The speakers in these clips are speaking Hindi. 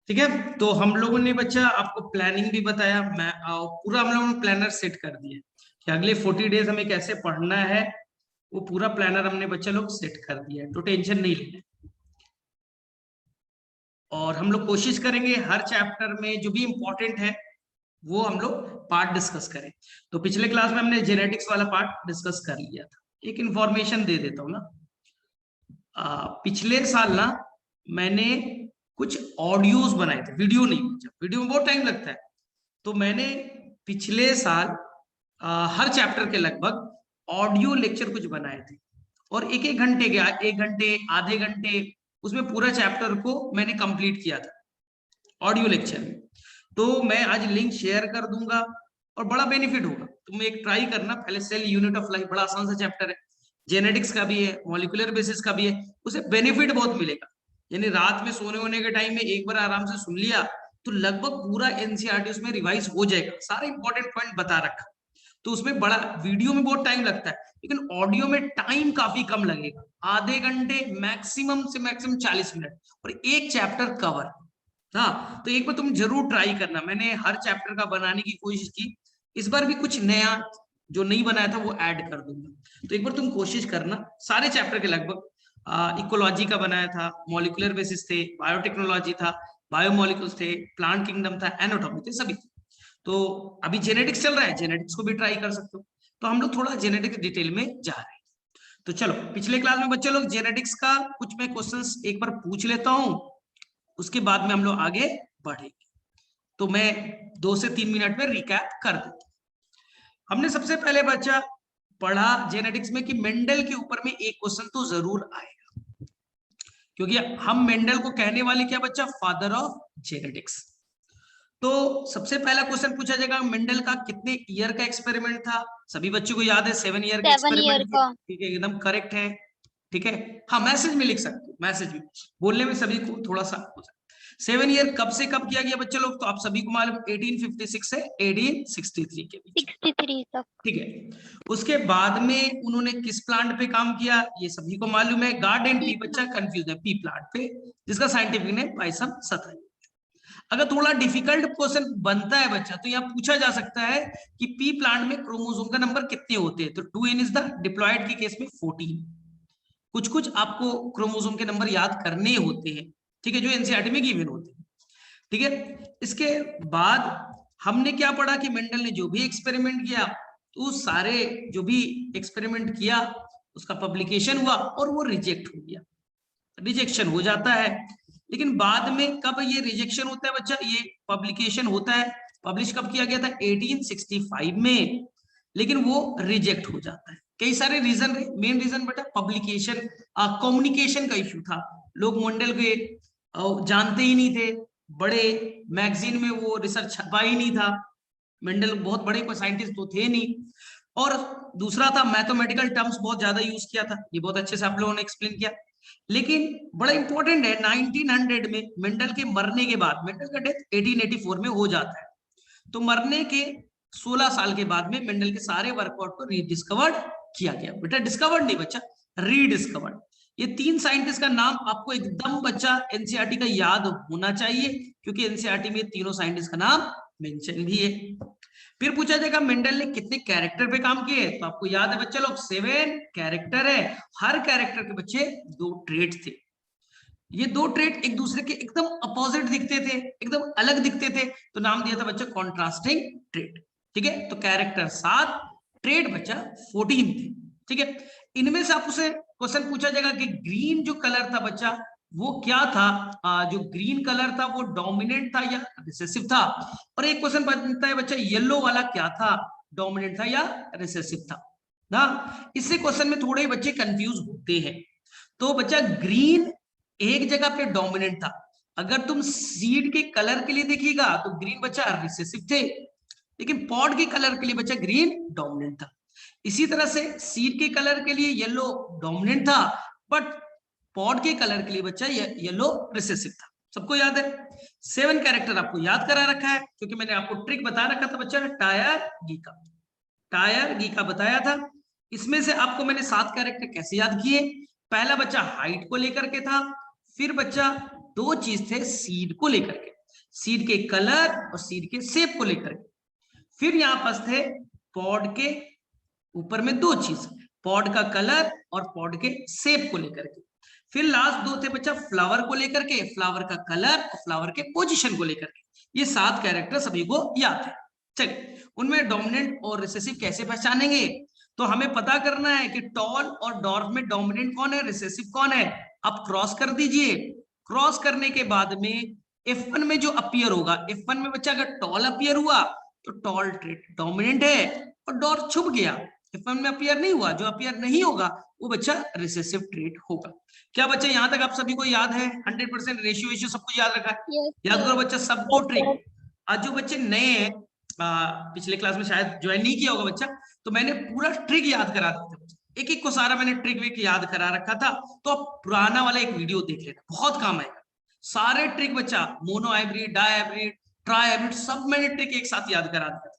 ठीक है। तो हम लोगों ने बच्चा आपको प्लानिंग भी बताया, मैं पूरा हम लोगों ने प्लानर सेट कर दिया कि अगले 40 डेज हमें कैसे पढ़ना है, वो पूरा प्लानर हमने बच्चा लोग सेट कर दिया है, तो टेंशन नहीं लेना। और हम लोग कोशिश करेंगे हर चैप्टर में जो भी इंपॉर्टेंट है वो हम लोग पार्ट डिस्कस करें। तो पिछले क्लास में हमने जेनेटिक्स वाला पार्ट डिस्कस कर लिया था। एक इंफॉर्मेशन दे देता हूँ ना, पिछले साल ना मैंने कुछ ऑडियोज बनाए थे, वीडियो नहीं, वीडियो में बहुत टाइम लगता है। तो मैंने पिछले साल हर चैप्टर के लगभग ऑडियो लेक्चर कुछ बनाए थे, और एक एक घंटे के, 1 घंटे आधे घंटे, उसमें पूरा चैप्टर को मैंने कंप्लीट किया था ऑडियो लेक्चर में। तो मैं आज लिंक शेयर कर दूंगा और बड़ा बेनिफिट होगा। तुम एक ट्राई करना, पहले सेल यूनिट ऑफ लाइफ बड़ा आसान सा चैप्टर है, जेनेटिक्स का भी है, मॉलिक्यूलर बेसिस का भी है, उसे बेनिफिट बहुत मिलेगा। यानी रात में सोने होने के टाइम में एक बार आराम से सुन लिया तो लगभग पूरा एनसीईआरटी उसमें रिवाइज हो जाएगा, सारे इंपॉर्टेंट पॉइंट बता रखा। तो उसमें बड़ा, वीडियो में बहुत टाइम लगता है लेकिन ऑडियो में टाइम काफी कम लगेगा, आधे घंटे मैक्सिमम से मैक्सिमम 40 मिनट, और एक चैप्टर कवर। हाँ, तो एक बार तुम जरूर ट्राई करना, मैंने हर चैप्टर का बनाने की कोशिश की, इस बार भी कुछ नया जो नहीं बनाया था वो ऐड कर दूंगा। तो एक बार तुम कोशिश करना, सारे चैप्टर के लगभग इकोलॉजी का बनाया था, मॉलिक्यूलर बेसिस थे, बायोटेक्नोलॉजी था, बायोमोलिक्यूल्स थे, प्लांट किंगडम था, एनाटॉमी थे, सभी। तो अभी जेनेटिक्स चल रहा है, जेनेटिक्स को भी ट्राई कर सकते हो। तो हम लोग थोड़ा जेनेटिक्स डिटेल में जा रहे हैं। तो चलो, पिछले क्लास में बच्चे लोग जेनेटिक्स का कुछ मैं क्वेश्चंस एक बार पूछ लेता हूं, उसके बाद में हम लोग आगे बढ़ेंगे। तो मैं 2 से 3 मिनट में रिकैप कर देता हूं। हमने सबसे पहले बच्चा पढ़ा जेनेटिक्स में कि मेंडल के ऊपर में एक क्वेश्चन तो जरूर आएगा, क्योंकि हम मेंडल को कहने वाले क्या बच्चा, फादर ऑफ जेनेटिक्स। तो सबसे पहला क्वेश्चन पूछा जाएगा, मेंडल का कितने ईयर का एक्सपेरिमेंट था? सभी बच्चों को याद है, 7 ईयर का 7 ईयर एक्सपेरिमेंट। का। ठीक है, एकदम करेक्ट है। ठीक है, हाँ मैसेज में लिख सकते हो, मैसेज में बोलने में सभी को थोड़ा सा हो जाए। 7 ईयर कब से कब किया गया बच्चे लोग? तो आप सभी को मालूम, 1856 से 1863 के बीच। 63 तक। ठीक है, उसके बाद में उन्होंने किस प्लांट पे काम किया ये सभी को मालूम है, गार्डन पी, बच्चा कंफ्यूज है, पी प्लांट पे, जिसका साइंटिफिक नेम पाइसम सताई। अगर थोड़ा डिफिकल्ट क्वेश्चन बनता है बच्चा तो यहाँ पूछा जा सकता है कि पी प्लांट में क्रोमोसोम का नंबर कितने होते हैं? तो 2n इज द डिप्लॉयड के केस में 14। कुछ कुछ आपको क्रोमोसोम के नंबर याद करने होते हैं, ठीक है, जो एनसीईआरटी में गिवन होते हैं। ठीक है, इसके बाद हमने क्या पढ़ा कि मेंडल ने जो भी एक्सपेरिमेंट किया, तो सारे जो भी एक्सपेरिमेंट किया उसका पब्लिकेशन हुआ और वो रिजेक्ट हो गया, रिजेक्शन हो जाता है। लेकिन बाद में कब ये रिजेक्शन होता है बच्चा, ये पब्लिकेशन होता है, पब्लिश कब किया गया था? 1865 में, लेकिन वो रिजेक्ट हो जाता है। कई सारे रीजन रहे, मेन रीजन बेटा पब्लिकेशन, कम्युनिकेशन का इश्यू था। लोग मंडल के जानते ही नहीं थे, बड़े मैगजीन में वो रिसर्च छपा ही नहीं था, मेंडल बहुत बड़े कोई साइंटिस्ट तो थे नहीं। और दूसरा था मैथमेटिकल टर्म्स बहुत ज्यादा यूज किया था, ये बहुत अच्छे से आप लोगों ने एक्सप्लेन किया। लेकिन बड़ा इंपॉर्टेंट है, 1900 में मेंडल के मरने के बाद, मेंडल का डेथ 1884 में हो जाता है, तो मरने के 16 साल के बाद में मेंडल के सारे वर्कआउट को रीडिस्कवर्ड किया गया। बेटा डिस्कवर्ड नहीं बच्चा, रीडिस्कवर्ड। ये 3 साइंटिस्ट का नाम आपको एकदम बच्चा एनसीईआरटी का याद होना चाहिए, क्योंकि एनसीईआरटी में तीनों साइंटिस्ट का नाम मेंशन भी है। फिर पूछा जाएगा मेंडल ने कितने कैरेक्टर पे काम किए? तो आपको याद है बच्चा लोग, 7 कैरेक्टर है, हर कैरेक्टर के बच्चे 2 ट्रेट थे। ये 2 ट्रेट एक दूसरे के एकदम अपोजिट दिखते थे, एकदम अलग दिखते थे, तो नाम दिया था बच्चा कॉन्ट्रास्टिंग ट्रेट। ठीक है, तो कैरेक्टर 7, ट्रेट बच्चा 14 थे। ठीक है, इनमें से आपसे क्वेश्चन पूछा जाएगा कि ग्रीन जो कलर था बच्चा वो क्या था? जो ग्रीन कलर था वो डोमिनेंट था या रिसेसिव था? और एक क्वेश्चन बनता है बच्चा, येलो वाला क्या था, डोमिनेंट था या रिसेसिव था ना? इससे क्वेश्चन में थोड़े बच्चे कंफ्यूज होते हैं। तो बच्चा ग्रीन एक जगह पे डोमिनेंट था, अगर तुम सीड के कलर के लिए देखिएगा तो ग्रीन बच्चा रिसेसिव थे, लेकिन पॉड के कलर के लिए बच्चा ग्रीन डोमिनेंट था। इसी तरह से सीड के कलर के लिए येलो डोमिनेंट था, बट पॉड के कलर के लिए बच्चा येलो रिसेसिव था। सबको याद है? 7 कैरेक्टर आपको याद करा रखा है, क्योंकि मैंने आपको ट्रिक बता रखा था बच्चा, टायर गीका, टायर गीका बताया था। इसमें से आपको मैंने 7 कैरेक्टर कैसे याद किए? पहला बच्चा हाइट को लेकर के था, फिर बच्चा 2 चीज थे सीड को लेकर के, सीड के कलर और सीड के शेप को लेकर के। फिर यहाँ पास थे पॉड के ऊपर में दो चीज, पॉड का कलर और पॉड के शेप को लेकर के। फिर लास्ट दो थे बच्चा फ्लावर को लेकर के, फ्लावर का कलर और फ्लावर के पोजीशन को लेकर के। ये 7 कैरेक्टर सभी को याद है। चलिए, उनमें डोमिनेंट और रिसेसिव कैसे पहचानेंगे? तो हमें पता करना है कि टॉल और डॉर्फ में डोमिनेंट कौन है, रिसेसिव कौन है। आप क्रॉस कर दीजिए, क्रॉस करने के बाद में F1 में जो अपीयर होगा, F1 में बच्चा अगर टॉल अपीयर हुआ तो टॉल ट्रेट डोमिनेंट है, और डॉर्फ छुप गया, F1 में अपीयर नहीं हुआ, जो अपीयर नहीं होगा वो बच्चा रिसेसिव ट्रेट होगा। क्या बच्चा यहाँ तक आप सभी को याद है? 100% रेशियो सबको याद रखा है? याद करो बच्चा सबको ट्रिक। आज जो बच्चे नए हैं, पिछले क्लास में शायद ज्वाइन नहीं किया होगा बच्चा, तो मैंने पूरा ट्रिक याद करा दिया था, एक एक को सारा मैंने ट्रिक विक याद करा रखा था। तो आप पुराना वाला एक वीडियो देख लेना, बहुत काम आएगा। सारे ट्रिक बच्चा, monohybrid, dihybrid, trihybrid, सब मैंने ट्रिक एक साथ याद करा दिया था।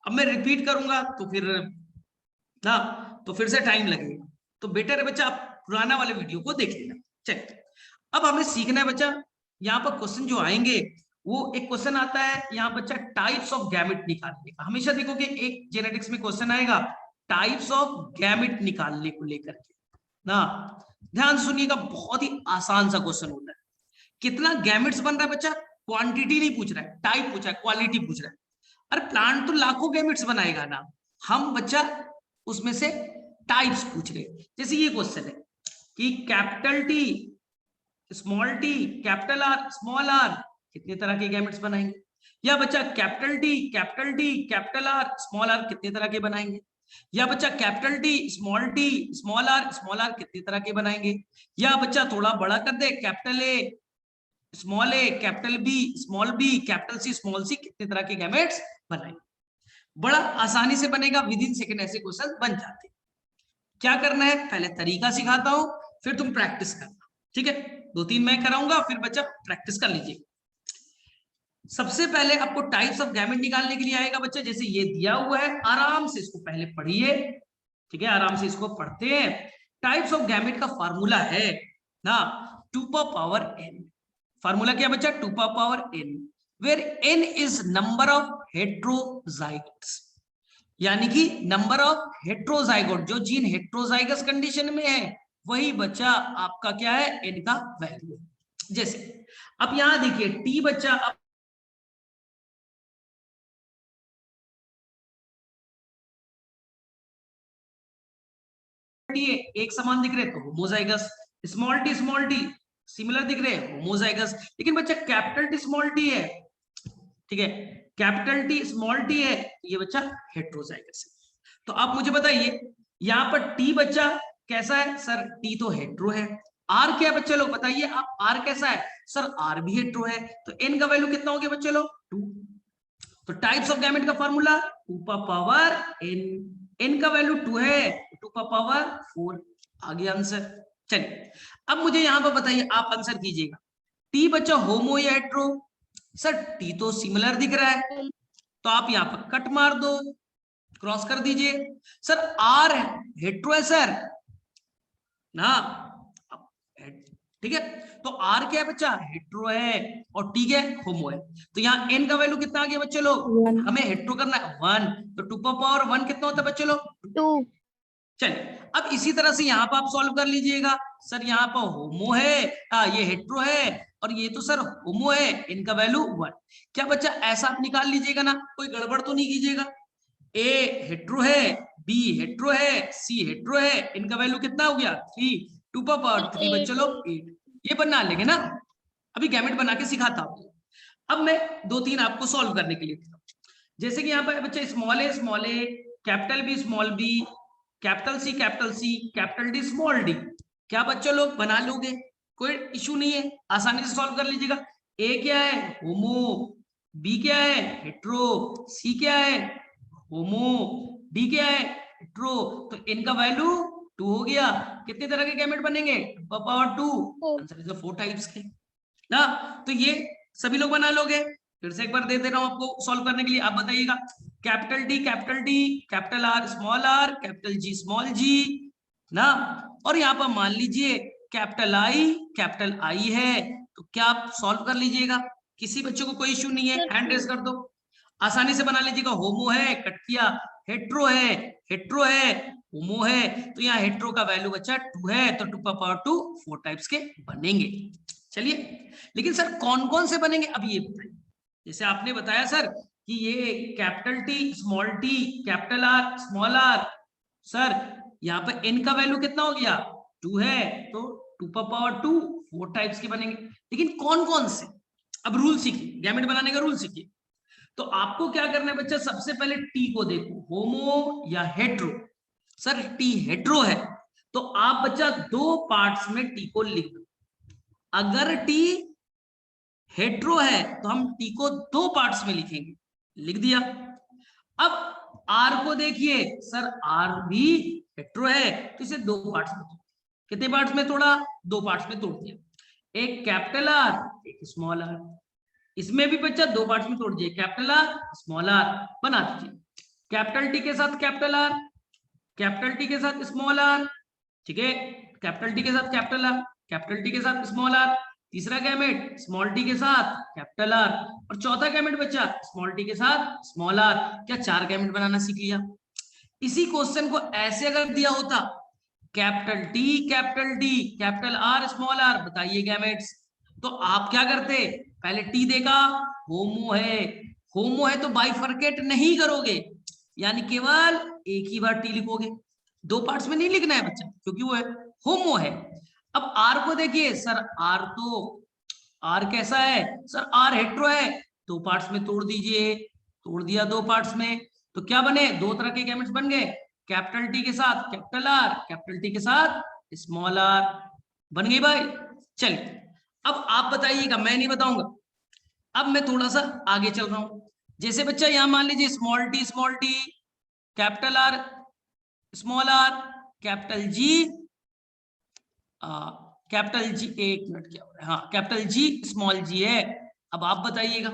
अब मैं रिपीट करूंगा तो फिर ना, तो फिर से टाइम लगेगा, तो बेटर है बच्चा आप पुराना वाले वीडियो को देख लेना। चलिए, अब हमें सीखना है बच्चा, यहाँ पर क्वेश्चन जो आएंगे, वो एक क्वेश्चन आता है यहाँ बच्चा टाइप्स ऑफ गैमेट निकालने का। हमेशा देखोगे एक जेनेटिक्स में क्वेश्चन आएगा टाइप्स ऑफ गैमेट निकालने को लेकर के ना। ध्यान सुनिएगा, बहुत ही आसान सा क्वेश्चन होता है। कितना गैमेट्स बन रहा है बच्चा, क्वांटिटी नहीं पूछ रहा है, टाइप पूछा है, क्वालिटी पूछ रहा है। अरे प्लांट तो लाखों गैमेट्स बनाएगा ना, हम बच्चा उसमें से टाइप्स पूछ रहे। जैसे ये क्वेश्चन है कि capital T, small T, capital R, small R कितने तरह के गैमेट्स बनाएंगे? या बच्चा capital T, capital R, small R कितने तरह के बनाएंगे? या बच्चा कैपिटल टी, स्मॉल आर कितने तरह के बनाएंगे? या बच्चा थोड़ा बड़ा कर दे, capital A, capital B, small B, capital C, small C कितने तरह के गैमेट्स बनाएंगे? बड़ा आसानी से बनेगा, विद इन सेकेंड ऐसे क्वेश्चन बन जाते। क्या करना है, पहले तरीका सिखाता हूं, फिर तुम प्रैक्टिस करना, ठीक है? 2-3 मैं कराऊंगा, फिर बच्चा प्रैक्टिस कर लीजिए। सबसे पहले आपको टाइप्स ऑफ गैमेट निकालने के लिए आएगा बच्चा, जैसे ये दिया हुआ है, आराम से इसको पहले पढ़िए, ठीक है? आराम से इसको पढ़ते हैं। टाइप्स ऑफ गैमेट का फार्मूला है ना 2^n। फार्मूला क्या बच्चा? 2^n, where n is number of heterozygotes, यानी कि नंबर ऑफ हेट्रोजाइगोट, जो जीन हेट्रोजाइगस कंडीशन में है वही बच्चा आपका क्या है, n का वैल्यू। जैसे अब यहां देखिए t बच्चा, अब एक समान दिख रहे तो होमोजाइगस, स्मॉल टी सिमिलर दिख रहे होमोजाइगस। लेकिन बच्चा कैपिटल टी स्मॉल टी है, ठीक है, कैपिटल टी स्मॉल टी है, ये बच्चा हेट्रोजाइगस है। तो आप मुझे बताइए यहाँ पर टी बच्चा कैसा है? सर टी तो हेट्रो है। आर क्या है बच्चे लोग बताइए आप, आर कैसा है? सर आर भी हेट्रो है। तो एन का वैल्यू कितना हो गया बच्चे लोग? 2। तो टाइप्स ऑफ गैमेट का फॉर्मूला 2^n, n का वैल्यू 2 है, 2^4 आ गया आंसर। चलिए अब मुझे यहां पर बताइए, आप आंसर कीजिएगा, टी बच्चा होमो या हेट्रो? सर टी तो सिमिलर दिख रहा है, तो आप यहाँ पर कट मार दो, क्रॉस कर दीजिए। सर आर हेट्रो है सर ना, ठीक है? तो आर क्या है बच्चा? हेट्रो है, और टी क्या है? होमो है। तो यहाँ एन का वैल्यू कितना आ गया बच्चे लोग? हमें हेट्रो करना है 1, तो 2^1 कितना होता है बच्चे लोग? 2। चलिए अब इसी तरह से यहाँ पर आप सॉल्व कर लीजिएगा। सर यहाँ पर होमो है, ये हेट्रो है, और ये तो सर होमो है, इनका वैल्यू 1। क्या बच्चा ऐसा आप निकाल लीजिएगा ना, कोई गड़बड़ तो नहीं कीजिएगा। ए हेट्रो है, बी हेट्रो है, सी हेट्रो है, इनका वैल्यू कितना हो गया? 3, 2^3 बच्चे लोग 8। ये बना लेंगे ना, अभी गैमेट बना के सिखाता हूं। अब मैं 2-3 आपको सॉल्व करने के लिए देता हूं। जैसे कि यहाँ पर बच्चे small A, capital B small B, capital C, capital D small D, क्या बच्चों लोग बना लोगे? कोई इशू नहीं है, आसानी से सॉल्व कर लीजिएगा। ए क्या है? होमो। बी क्या है? हेट्रो। सी क्या है? होमो। डी क्या है? हेट्रो। तो इनका वैल्यू 2 हो गया। कितने तरह के गैमेट बनेंगे? 2^2। आंसर इज 4 टाइप्स के ना। तो ये सभी लोग बना लोगे। फिर से एक बार दे रहा हूं आपको सॉल्व करने के लिए। आप बताइएगा capital D, capital R, capital G, small G ना। और यहाँ पर मान लीजिए कैपिटल आई है, तो क्या आप सॉल्व कर लीजिएगा। किसी बच्चों को कोई इश्यू नहीं है, हैंड रेस कर दो, आसानी से बना लीजिएगा। होमो है, कट किया, हेट्रो है, हेट्रो है, होमो है, तो यहाँ हेट्रो का वैल्यू बच्चा 2 है, तो 2 पावर 2 4 टाइप्स के बनेंगे। चलिए, लेकिन सर कौन कौन से बनेंगे अब ये बताइए। जैसे आपने बताया सर कि ये capital T, small T, capital R, small R, sir यहाँ पे n का वैल्यू कितना हो गया 2 है, तो 2 पावर 2 4 टाइप्स के बनेंगे। लेकिन कौन कौन से, अब रूल सीखिए, गैमेट बनाने का रूल सीखिए। तो आपको क्या करना है बच्चा, सबसे पहले टी को देखो, होमो या हेट्रो। सर टी हेट्रो है तो आप बच्चा 2 पार्ट्स में टी को लिख दो। अगर टी हेट्रो है तो हम टी को 2 पार्ट्स में लिखेंगे, लिख दिया। अब आर को देखिए, सर आर भी हेट्रो है तो इसे 2 पार्ट्स में तोड़, कितने पार्ट्स में तोड़ा, 2 पार्ट्स में तोड़ दिया। एक कैपिटल आर, एक स्मॉल आर, इसमें भी बच्चा 2 पार्ट्स में तोड़ दिए, कैपिटल आर, स्मॉल आर बना दीजिए। कैपिटल टी के साथ कैपिटल आर, कैपिटल टी के साथ स्मॉल आर, ठीक है, कैपिटल टी के साथ कैपिटल आर, कैपिटल टी के साथ स्मॉल आर, तीसरा गैमेट स्मॉल टी के साथ कैपिटल आर, और चौथा गैमेट बच्चा स्मॉल टी के साथ स्मॉल आर। क्या 4 गैमेट बनाना सीख लिया। इसी क्वेश्चन को ऐसे अगर दिया होता, capital T, capital R, small R, बताइए गैमेट्स, तो आप क्या करते, पहले टी देखा, होमो है, होमो है तो बाइफरकेट नहीं करोगे, यानी केवल एक ही बार टी लिखोगे, 2 पार्ट्स में नहीं लिखना है बच्चा, क्योंकि वो है होमो है। अब आर को देखिए, सर आर तो, आर कैसा है, सर आर हेट्रो है, 2 पार्ट्स में तोड़ दीजिए, तोड़ दिया 2 पार्ट्स में, तो क्या बने, 2 तरह के गैमेट्स बन गए, कैपिटल टी के साथ कैपिटल आर, कैपिटल टी के साथ स्मॉल आर, बन गई भाई। चलिए अब आप बताइएगा, मैं नहीं बताऊंगा, अब मैं थोड़ा सा आगे चल रहा हूं। जैसे बच्चा यहां मान लीजिए small T, capital R, small R, capital G, capital G, एक मिनट क्या हो रहा है, हाँ कैपिटल जी, स्मॉल जी है। अब आप बताइएगा,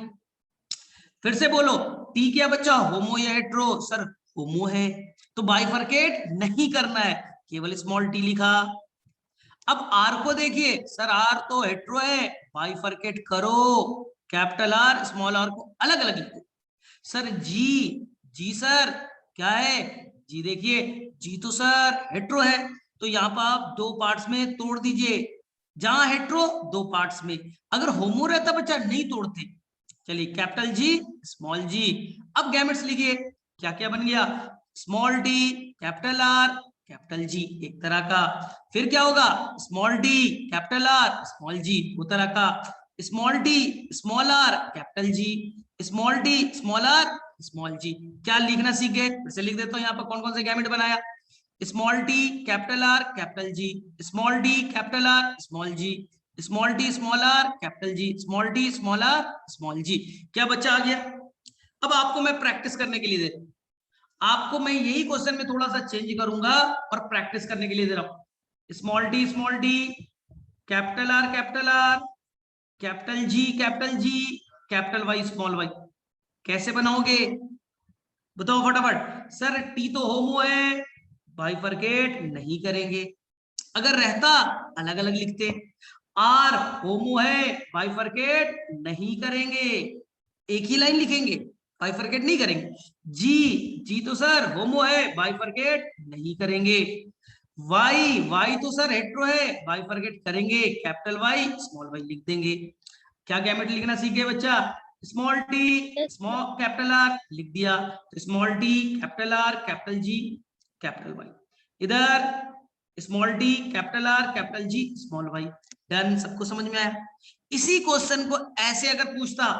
फिर से बोलो, टी क्या बच्चा, होमो या हेट्रो, सर होमो है तो बाइफरकेट नहीं करना है, केवल स्मॉल टी लिखा। अब आर को देखिए, सर आर तो हेट्रो है, बाइफरकेट करो, कैपिटल आर, स्मॉल आर को अलग अलग लिखो। सर जी, जी सर क्या है, जी देखिए, जी तो सर हेट्रो है, तो यहाँ पर आप 2 पार्ट्स में तोड़ दीजिए, जहां हेट्रो 2 पार्ट्स में, अगर होमो रहता बच्चा नहीं तोड़ते। चलिए कैपिटल जी, स्मॉल जी, अब गैमेट्स लिखिए, क्या क्या बन गया, small D, capital R, capital G एक तरह का, फिर क्या होगा, small D, capital R, small G दो तरह का, small D, small R, capital G, small D, small R, small G. क्या लिखना सीख गए, फिर से लिख देता हूं यहाँ पर कौन कौन से गैमेट बनाया, small T, capital R, capital G, small D, capital R, small G, small T, small R, capital G, small T, small R, small G. क्या बच्चा आ गया। अब आपको मैं प्रैक्टिस करने के लिए दे रहा हूं, आपको मैं यही क्वेश्चन में थोड़ा सा चेंज करूंगा और प्रैक्टिस करने के लिए दे रहा हूं। Small D, capital R, capital G, capital Y, small Y, कैसे बनाओगे बताओ फटाफट। सर टी तो होमो है, बाइफरकेट नहीं करेंगे, अगर रहता अलग अलग लिखते, आर होमो है, बाइफरकेट नहीं करेंगे, एक ही लाइन लिखेंगे, बाइफरकेट नहीं करेंगे। जी, जी तो सर होमो है, बाइफरकेट नहीं करेंगे। वाई, वाई तो सर हेट्रो है, बाइफरकेट करेंगे, कैपिटल वाई, स्मॉल वाई लिख देंगे। क्या गैमेट लिखना सीख गए बच्चा, small T, small capital R लिख दिया, तो small T, capital R, capital G, capital Y, इधर small T, capital R, capital G, small Y, done. सबको समझ में आया। इसी क्वेश्चन को ऐसे अगर पूछता,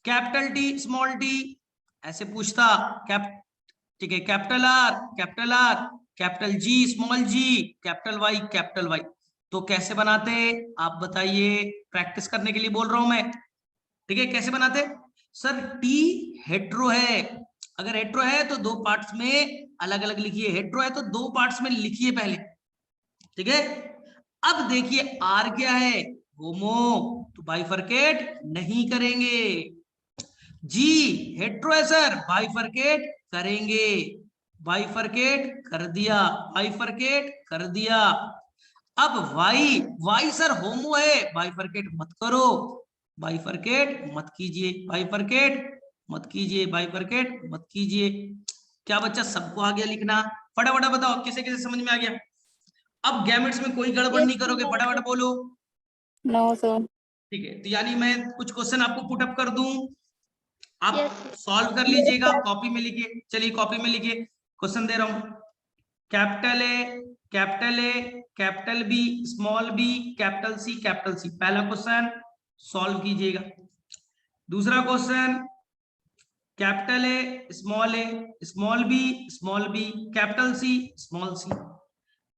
कैपिटल टी, स्मॉल टी, ऐसे पूछता, ठीक है, capital R, capital G, small G, capital Y, तो कैसे बनाते आप बताइए, प्रैक्टिस करने के लिए बोल रहा हूं मैं, ठीक है, कैसे बनाते। सर टी हेट्रो है, अगर हेट्रो है तो 2 पार्ट्स में अलग अलग लिखिए, हेट्रो है तो 2 पार्ट्स में लिखिए पहले, ठीक है। अब देखिए आर क्या है, होमो, तो बाइफरकेट नहीं करेंगे। जी हेट्रो है सर, बाइफरकेट करेंगे, बाइफरकेट कर दिया, बाइफरकेट कर दिया। अब वाई, वाई सर होमो है, बाइफरकेट मत करो, बाइफरकेट मत कीजिए, बाइफरकेट मत कीजिए, बाइफरकेट मत कीजिए। क्या बच्चा सबको आ गया लिखना? फटाफट बताओ किसे किसे समझ में आ गया? अब गैमेट्स में कोई गड़बड़ नहीं करोगे, फटाफट बोलो। No sir. ठीक है, तो यानी मैं कुछ क्वेश्चन आपको पुट अप कर दूं, आप Yes. सॉल्व कर लीजिएगा, कॉपी में लिखिए। चलिए कॉपी में लिखिए, क्वेश्चन दे रहा हूं। Capital A, capital A, capital B, small B, capital C, capital C. पहला क्वेश्चन सॉल्व कीजिएगा। दूसरा question capital A, small B, small B, capital C, small C.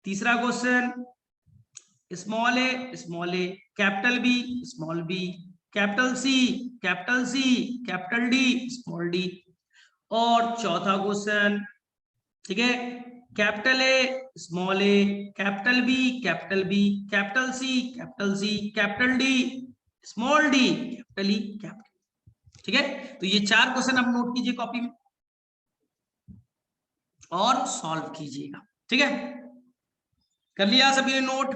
तीसरा question small A, capital B, small B, capital C, capital D, small D. और चौथा क्वेश्चन, ठीक है, capital A, capital B, capital B, capital C, capital D, small D, capital E, capital. ठीक है, तो ये 4 क्वेश्चन आप नोट कीजिए कॉपी में और सॉल्व कीजिएगा। ठीक है, कर लिया सभी ने नोट?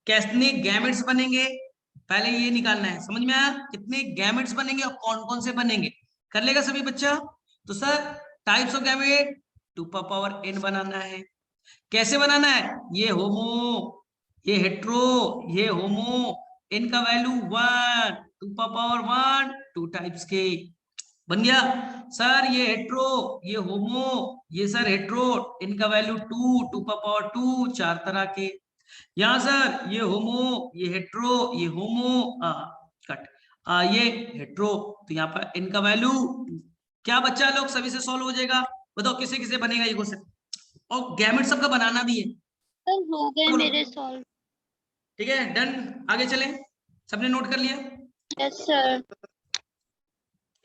कितने गैमेट्स बनेंगे पहले ये निकालना है, समझ में आया? कितने गैमेट्स बनेंगे और कौन कौन से बनेंगे, कर लेगा सभी बच्चा? तो sir types of gamete 2 power n बनाना है। कैसे बनाना है? ये होमो, ये हेट्रो, ये होमो, n का वैल्यू 1, 2 पावर 1, 2 टाइप्स के। बन गया? सर ये हेट्रो, ये होमो, ये सर हेट्रो, n का वैल्यू 2, 2 पावर 2, 4 तरह के। यहाँ सर ये होमो, ये हेट्रो, ये होमो, कट, ये हेट्रो, तो यहाँ पर n का वैल्यू। क्या बच्चा लोग सभी से सॉल्व हो जाएगा? बताओ किसे किसे बनेगा ये क्वेश्चन? और गैमेट सबका बनाना भी है। सर हो गए मेरे सॉल्व। ठीक है, डन, आगे चलें। सबने नोट कर लिया? Yes sir.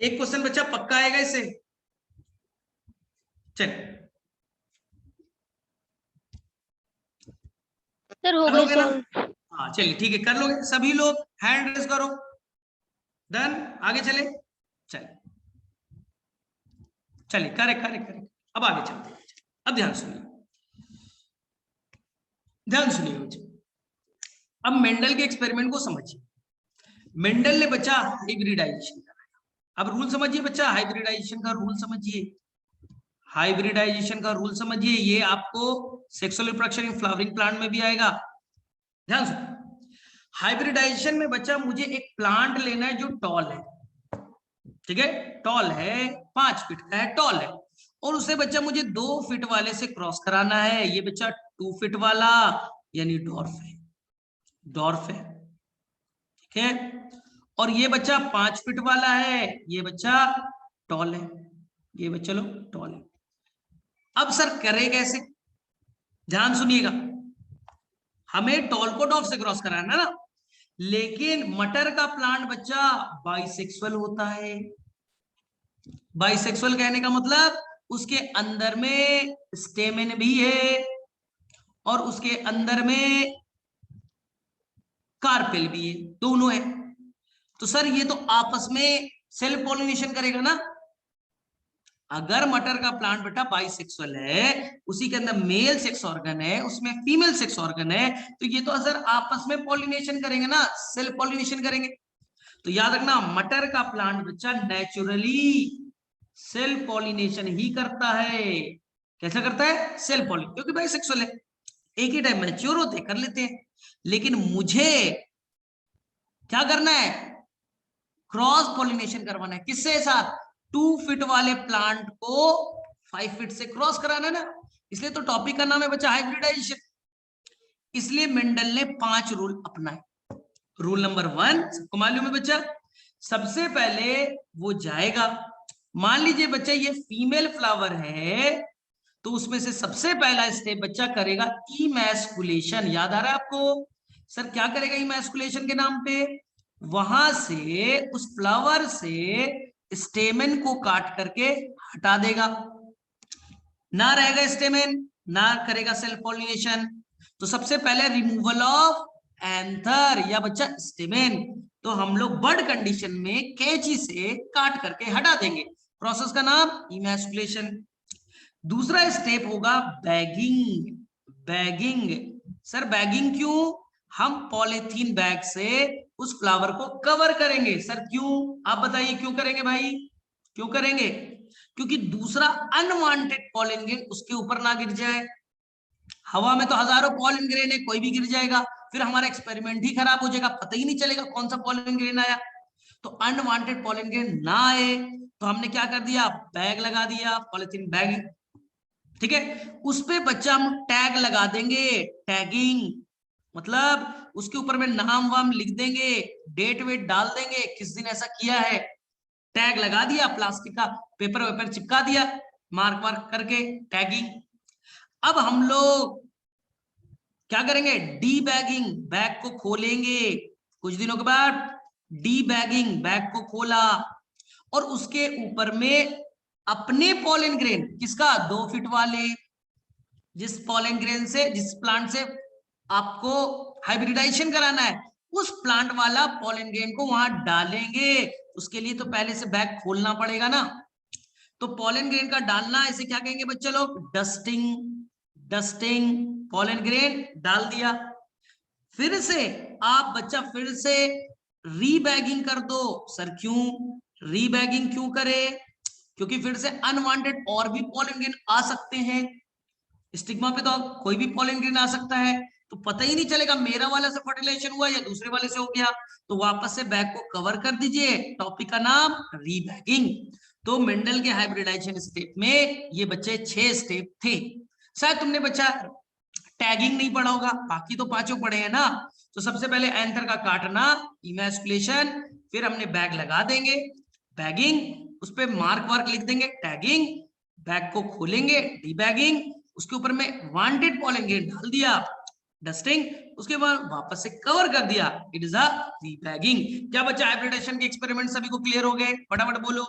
एक क्वेश्चन बच्चा पक्का आएगा इससे। चल सर हो गए सॉल्व। हाँ चलिए ठीक है, कर लोगे सभी लोग, हैंड रेस करो। डन, आगे चले। चलिए चलिए, करेक्ट करेक्ट करेक्ट। अब आगे चलते हैं। अब ध्यान सुनिए, ध्यान सुनिए बच्चे। अब मेंडल के एक्सपेरिमेंट को समझिए। मेंडल ने बच्चा हाइब्रिडाइजेशन कराया। अब रूल समझिए बच्चा, हाइब्रिडाइजेशन का रूल समझिए, हाइब्रिडाइजेशन का रूल समझिए। ये आपको sexual reproduction in flowering plant में भी आएगा। ध्यान सुनिए, हाइब्रिडाइजेशन में बच्चा मुझे एक प्लांट लेना है जो टॉल है, ठीक है, टॉल है, 5 फीट का है, टॉल है, और उसे बच्चा मुझे 2 फीट वाले से क्रॉस कराना है। ये बच्चा 2 फीट वाला यानी डॉर्फ है, डॉर्फ है, ठीक है। और ये बच्चा 5 फीट वाला है, ये बच्चा टॉल है, ये बच्चा लो टॉल है। अब सर करे कैसे? ध्यान सुनिएगा, हमें टॉल को डॉर्फ से क्रॉस कराना है ना, लेकिन मटर का प्लांट बच्चा बाइसेक्सुअल होता है। बाइसेक्सुअल कहने का मतलब उसके अंदर में स्टेमेन भी है और उसके अंदर में कार्पेल भी है, दोनों है। तो सर ये तो आपस में सेल्फ पॉलिनेशन करेगा ना। अगर मटर का प्लांट बेटा बाइसेक्सुअल है, उसी के अंदर मेल सेक्स ऑर्गन है, उसमें फीमेल सेक्स ऑर्गन है, तो ये तो सर आपस में पॉलिनेशन करेंगे ना, सेल्फ पॉलिनेशन करेंगे। तो याद रखना, मटर का प्लांट बच्चा नेचुरली सेल्फ पॉलिनेशन ही करता है। कैसा करता है? सेल्फ पॉलिनेशन, क्योंकि बाइसेक्सुअल है, एक ही टाइम मैच्योर होते कर लेते हैं। लेकिन मुझे क्या करना है? क्रॉस पॉलिनेशन करवाना है। किससे साथ? 2 फीट वाले प्लांट को 5 फीट से क्रॉस कराना है ना, इसलिए तो टॉपिक का नाम है बच्चा हाइब्रिडाइजेशन। इसलिए मेंडल ने 5 रूल अपनाए। रूल नंबर 1 सबको मालूम है बच्चा, सबसे पहले वो जाएगा, मान लीजिए बच्चा ये फीमेल फ्लावर है, तो उसमें से सबसे पहला स्टेप बच्चा करेगा इमैस्कुलेशन। याद आ रहा है आपको? सर क्या करेगा इमैस्कुलेशन के नाम पे? वहां से उस फ्लावर से स्टेमेन को काट करके हटा देगा, ना रहेगा स्टेमेन, ना करेगा सेल्फ पॉलिनेशन। तो सबसे पहले रिमूवल ऑफ एंथर या बच्चा स्टेमेन, तो हम लोग बर्ड कंडीशन में कैंची से काट करके हटा देंगे। प्रोसेस का नाम इमैस्कुलेशन। दूसरा स्टेप होगा बैगिंग। बैगिंग, सर बैगिंग क्यों? हम पॉलीथीन बैग से उस फ्लावर को कवर करेंगे। सर क्यों, आप बताइए क्यों करेंगे भाई, क्यों करेंगे? क्योंकि दूसरा अनवांटेड पॉलन ग्रेन उसके ऊपर ना गिर जाए। हवा में तो हजारों पॉलन ग्रेन है, कोई भी गिर जाएगा, फिर हमारा एक्सपेरिमेंट ही खराब हो जाएगा, पता ही नहीं चलेगा कौन सा पॉलन ग्रेन आया। तो अनवांटेड पॉलन ग्रेन ना आए तो हमने क्या कर दिया, बैग लगा दिया, पॉलिथीन बैग, ठीक है। उस पे बच्चा हम टैग लगा देंगे, टैगिंग मतलब उसके ऊपर में नाम वाम लिख देंगे, डेट वेट डाल देंगे, किस दिन ऐसा किया है, टैग लगा दिया, प्लास्टिक का पेपर वेपर चिपका दिया, मार्क मार्क करके टैगिंग। अब हम लोग क्या करेंगे, डी बैगिंग, बैग को खोलेंगे। कुछ दिनों के बाद डी बैगिंग, बैग को खोला और उसके ऊपर में अपने पॉलन ग्रेन, किसका, 2 फीट वाले, जिस पॉलन ग्रेन से, जिस प्लांट से आपको हाइब्रिडाइजेशन कराना है, उस प्लांट वाला पॉलन ग्रेन को वहां डालेंगे। उसके लिए तो पहले से बैग खोलना पड़ेगा ना। तो पॉलन ग्रेन का डालना, इसे क्या कहेंगे बच्चे लोग, डस्टिंग। डस्टिंग, पॉलन ग्रेन डाल दिया, फिर से आप बच्चा फिर से रीबैगिंग कर दो। सर क्यों रीबैगिंग क्यों करे, क्योंकि फिर से अनवांटेड और भी पॉलन ग्रेन आ सकते हैं। स्टिग्मा पे तो कोई भी पॉलन ग्रेन आ सकता है, तो पता ही नहीं चलेगा मेरा वाला से फर्टिलाइजेशन हुआ या दूसरे वाले से हो गया। तो वापस से बैग को कवर कर दीजिए, टॉपिक का नाम रीबैगिंग। तो मेंडल के हाइब्रिडाइजेशन स्टेप में ये बच्चे 6 स्टेप थे। शायद तुमने बच्चा टैगिंग नहीं पढ़ा होगा, बाकी तो पांचों पढ़े हैं ना। तो सबसे पहले एंथर का काटना, इमैस्कुलेशन, फिर हमने बैग लगा देंगे, बैगिंग, उस पर मार्क वार्क लिख देंगे, टैगिंग, बैग को खोलेंगे, डीबैगिंग, उसके ऊपर में वांटेड पॉलन ग्रेन डाल दिया, डस्टिंग, उसके बाद वापस से कवर कर दिया, इट इज अ रीबैगिंग। क्या बच्चा हाइब्रिडेशन के एक्सपेरिमेंट सभी को क्लियर हो गए? फटाफट बोलो,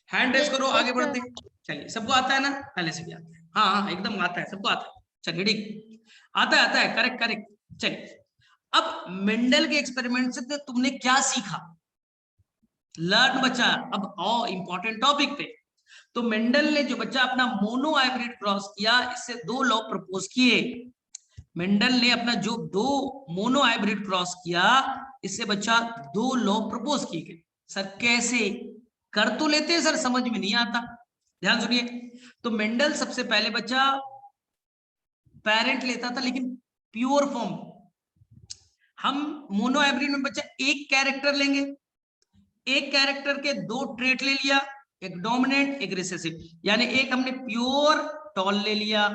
हैंड रेस करो, आगे बढ़ते हैं। चलिए, सबको आता है ना, पहले से भी आता है? हाँ हाँ एकदम आता है, सबको आता है। चलिए ठीक, आता है, करेक्ट करेक्ट। चलिए, अब मेंडल के एक्सपेरिमेंट से तुमने क्या सीखा, लर्न बच्चा। अब आओ इंपॉर्टेंट टॉपिक पे। तो मेंडल ने जो बच्चा अपना मोनो हाइब्रिड क्रॉस किया, इससे 2 लॉ प्रपोज किए। मेंडल ने अपना जो 2 मोनो हाइब्रिड क्रॉस किया, इससे बच्चा 2 लॉ प्रपोज किए गए। सर कैसे, कर तो लेते हैं सर, समझ में नहीं आता, ध्यान सुनिए। तो मेंडल सबसे पहले बच्चा पेरेंट लेता था, लेकिन प्योर फॉर्म। हम मोनो हाइब्रिड में बच्चा एक कैरेक्टर लेंगे, एक कैरेक्टर के 2 ट्रेट ले लिया, एक डोमिनेंट एक रिसेसिव, यानी एक हमने प्योर टॉल ले लिया,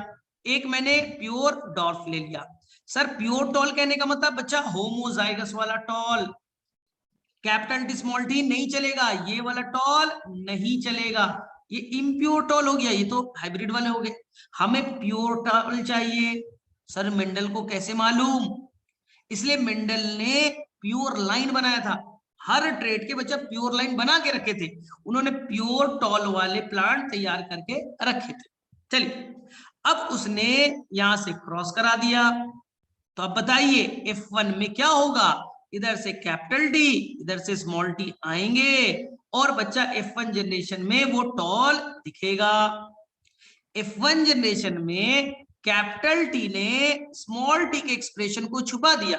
एक मैंने प्योर डॉर्फ ले लिया। सर प्योर टॉल कहने का मतलब बच्चा होमोजाइगस वाला tall, capital T small T नहीं चलेगा, ये वाला टॉल नहीं चलेगा, ये इम्प्योर टॉल हो गया, ये तो हाइब्रिड वाले हो गए। हमें प्योर टॉल चाहिए। सर मेंडल को कैसे मालूम, इसलिए मेंडल ने प्योर लाइन बनाया था, हर ट्रेड के बच्चा प्योर लाइन बना के रखे थे, उन्होंने प्योर टॉल वाले प्लांट तैयार करके रखे थे। चलिए, अब उसने यहां से क्रॉस करा दिया, तो अब बताइए F1 में क्या होगा, इधर से कैपिटल टी इधर से स्मॉल टी आएंगे और बच्चा F1 जनरेशन में वो टॉल दिखेगा। F1 जनरेशन में कैपिटल टी ने स्मॉल टी के एक्सप्रेशन को छुपा दिया।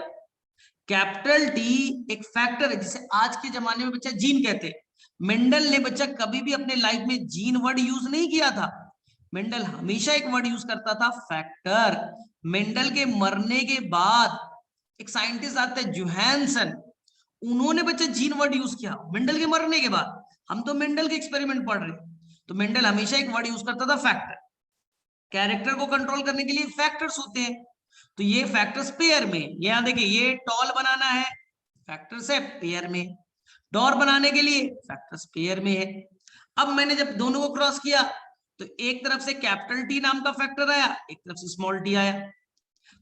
कैपिटल टी एक फैक्टर है जिसे आज के जमाने में बच्चा जीन कहते हैं। मेंडल ने बच्चा कभी भी अपने लाइफ में जीन वर्ड यूज नहीं किया था, मेंडल हमेशा एक वर्ड यूज करता था, फैक्टर। मेंडल के मरने के बाद एक साइंटिस्ट आते हैं जोहानसन, उन्होंने बच्चा जीन वर्ड यूज किया मेंडल के मरने के बाद। हम तो मेंडल के एक्सपेरिमेंट पढ़ रहे हैं, तो मेंडल हमेशा एक वर्ड यूज करता था, फैक्टर। कैरेक्टर को कंट्रोल करने के लिए फैक्टर्स होते हैं, तो ये फैक्टर्स पेयर में, यहां देखिए ये टॉल बनाना है, फैक्टर्स है पेयर में, डॉर बनाने के लिए फैक्टर्स पेयर में है। अब मैंने जब दोनों को क्रॉस किया, तो एक तरफ से कैपिटल टी नाम का फैक्टर आया, एक तरफ से स्मॉल टी आया,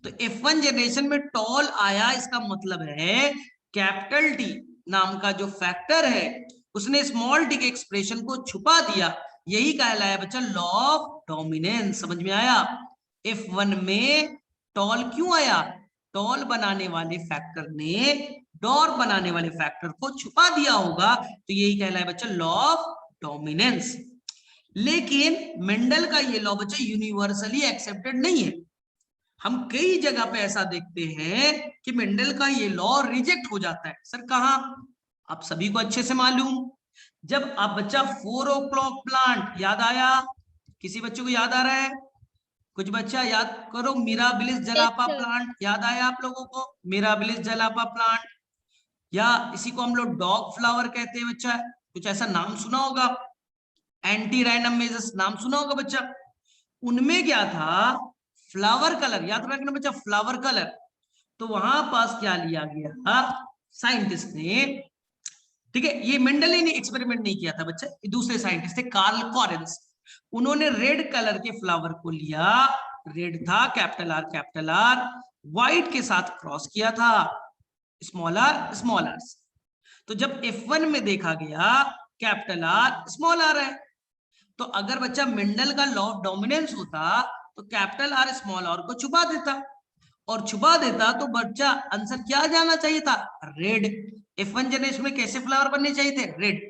तो F1 जनरेशन में टॉल आया, इसका मतलब है कैपिटल टी नाम का जो फैक्टर है उसने स्मॉल टी के एक्सप्रेशन को छुपा दिया, यही कहलाया बच्चा लॉ ऑफ डोमिनेंस। समझ में आया? F1 में टॉल क्यों आया, टॉल बनाने वाले फैक्टर ने डॉर बनाने वाले फैक्टर को छुपा दिया होगा, तो यही कहलाया बच्चा लॉ ऑफ डोमिनेंस। लेकिन मेंडल का ये लॉ बच्चा यूनिवर्सली एक्सेप्टेड नहीं है। हम कई जगह पे ऐसा देखते हैं कि मेंडल का ये लॉ रिजेक्ट हो जाता है। सर कहाँ? आप सभी को अच्छे से मालूम, जब आप बच्चा 4 o'clock प्लांट याद आया? किसी बच्चे को याद आ रहा है? कुछ बच्चा याद करो। Mirabilis Yes, जलापा sir. प्लांट याद आया आप लोगों को? मिराबिलिस जलापा प्लांट, या इसी को हम लोग डॉग फ्लावर कहते हैं बच्चा, कुछ ऐसा नाम सुना होगा। एंटी राइनम मेजस नाम सुना होगा बच्चा। उनमें क्या था? फ्लावर कलर याद रखना बच्चा, फ्लावर कलर। तो वहां पास क्या लिया गया साइंटिस्ट ने, ठीक है, ये मेंडल ने एक्सपेरिमेंट नहीं किया था बच्चा, ये दूसरे साइंटिस्ट थे, कार्ल कॉरेंस। उन्होंने रेड कलर के फ्लावर को लिया, रेड था कैपिटल आर, व्हाइट के साथ क्रॉस किया था, स्मॉल आर। तो जब F1 में देखा गया कैपिटल आर स्मॉल आर है, तो अगर बच्चा मेंडल का लॉ ऑफ डोमिनेंस होता तो कैपिटल आर स्मॉल आर को छुपा देता, और छुपा देता तो बच्चा आंसर क्या जाना चाहिए था? रेड। F1 जनरेशन में कैसे फ्लावर बनने चाहिए थे? रेड।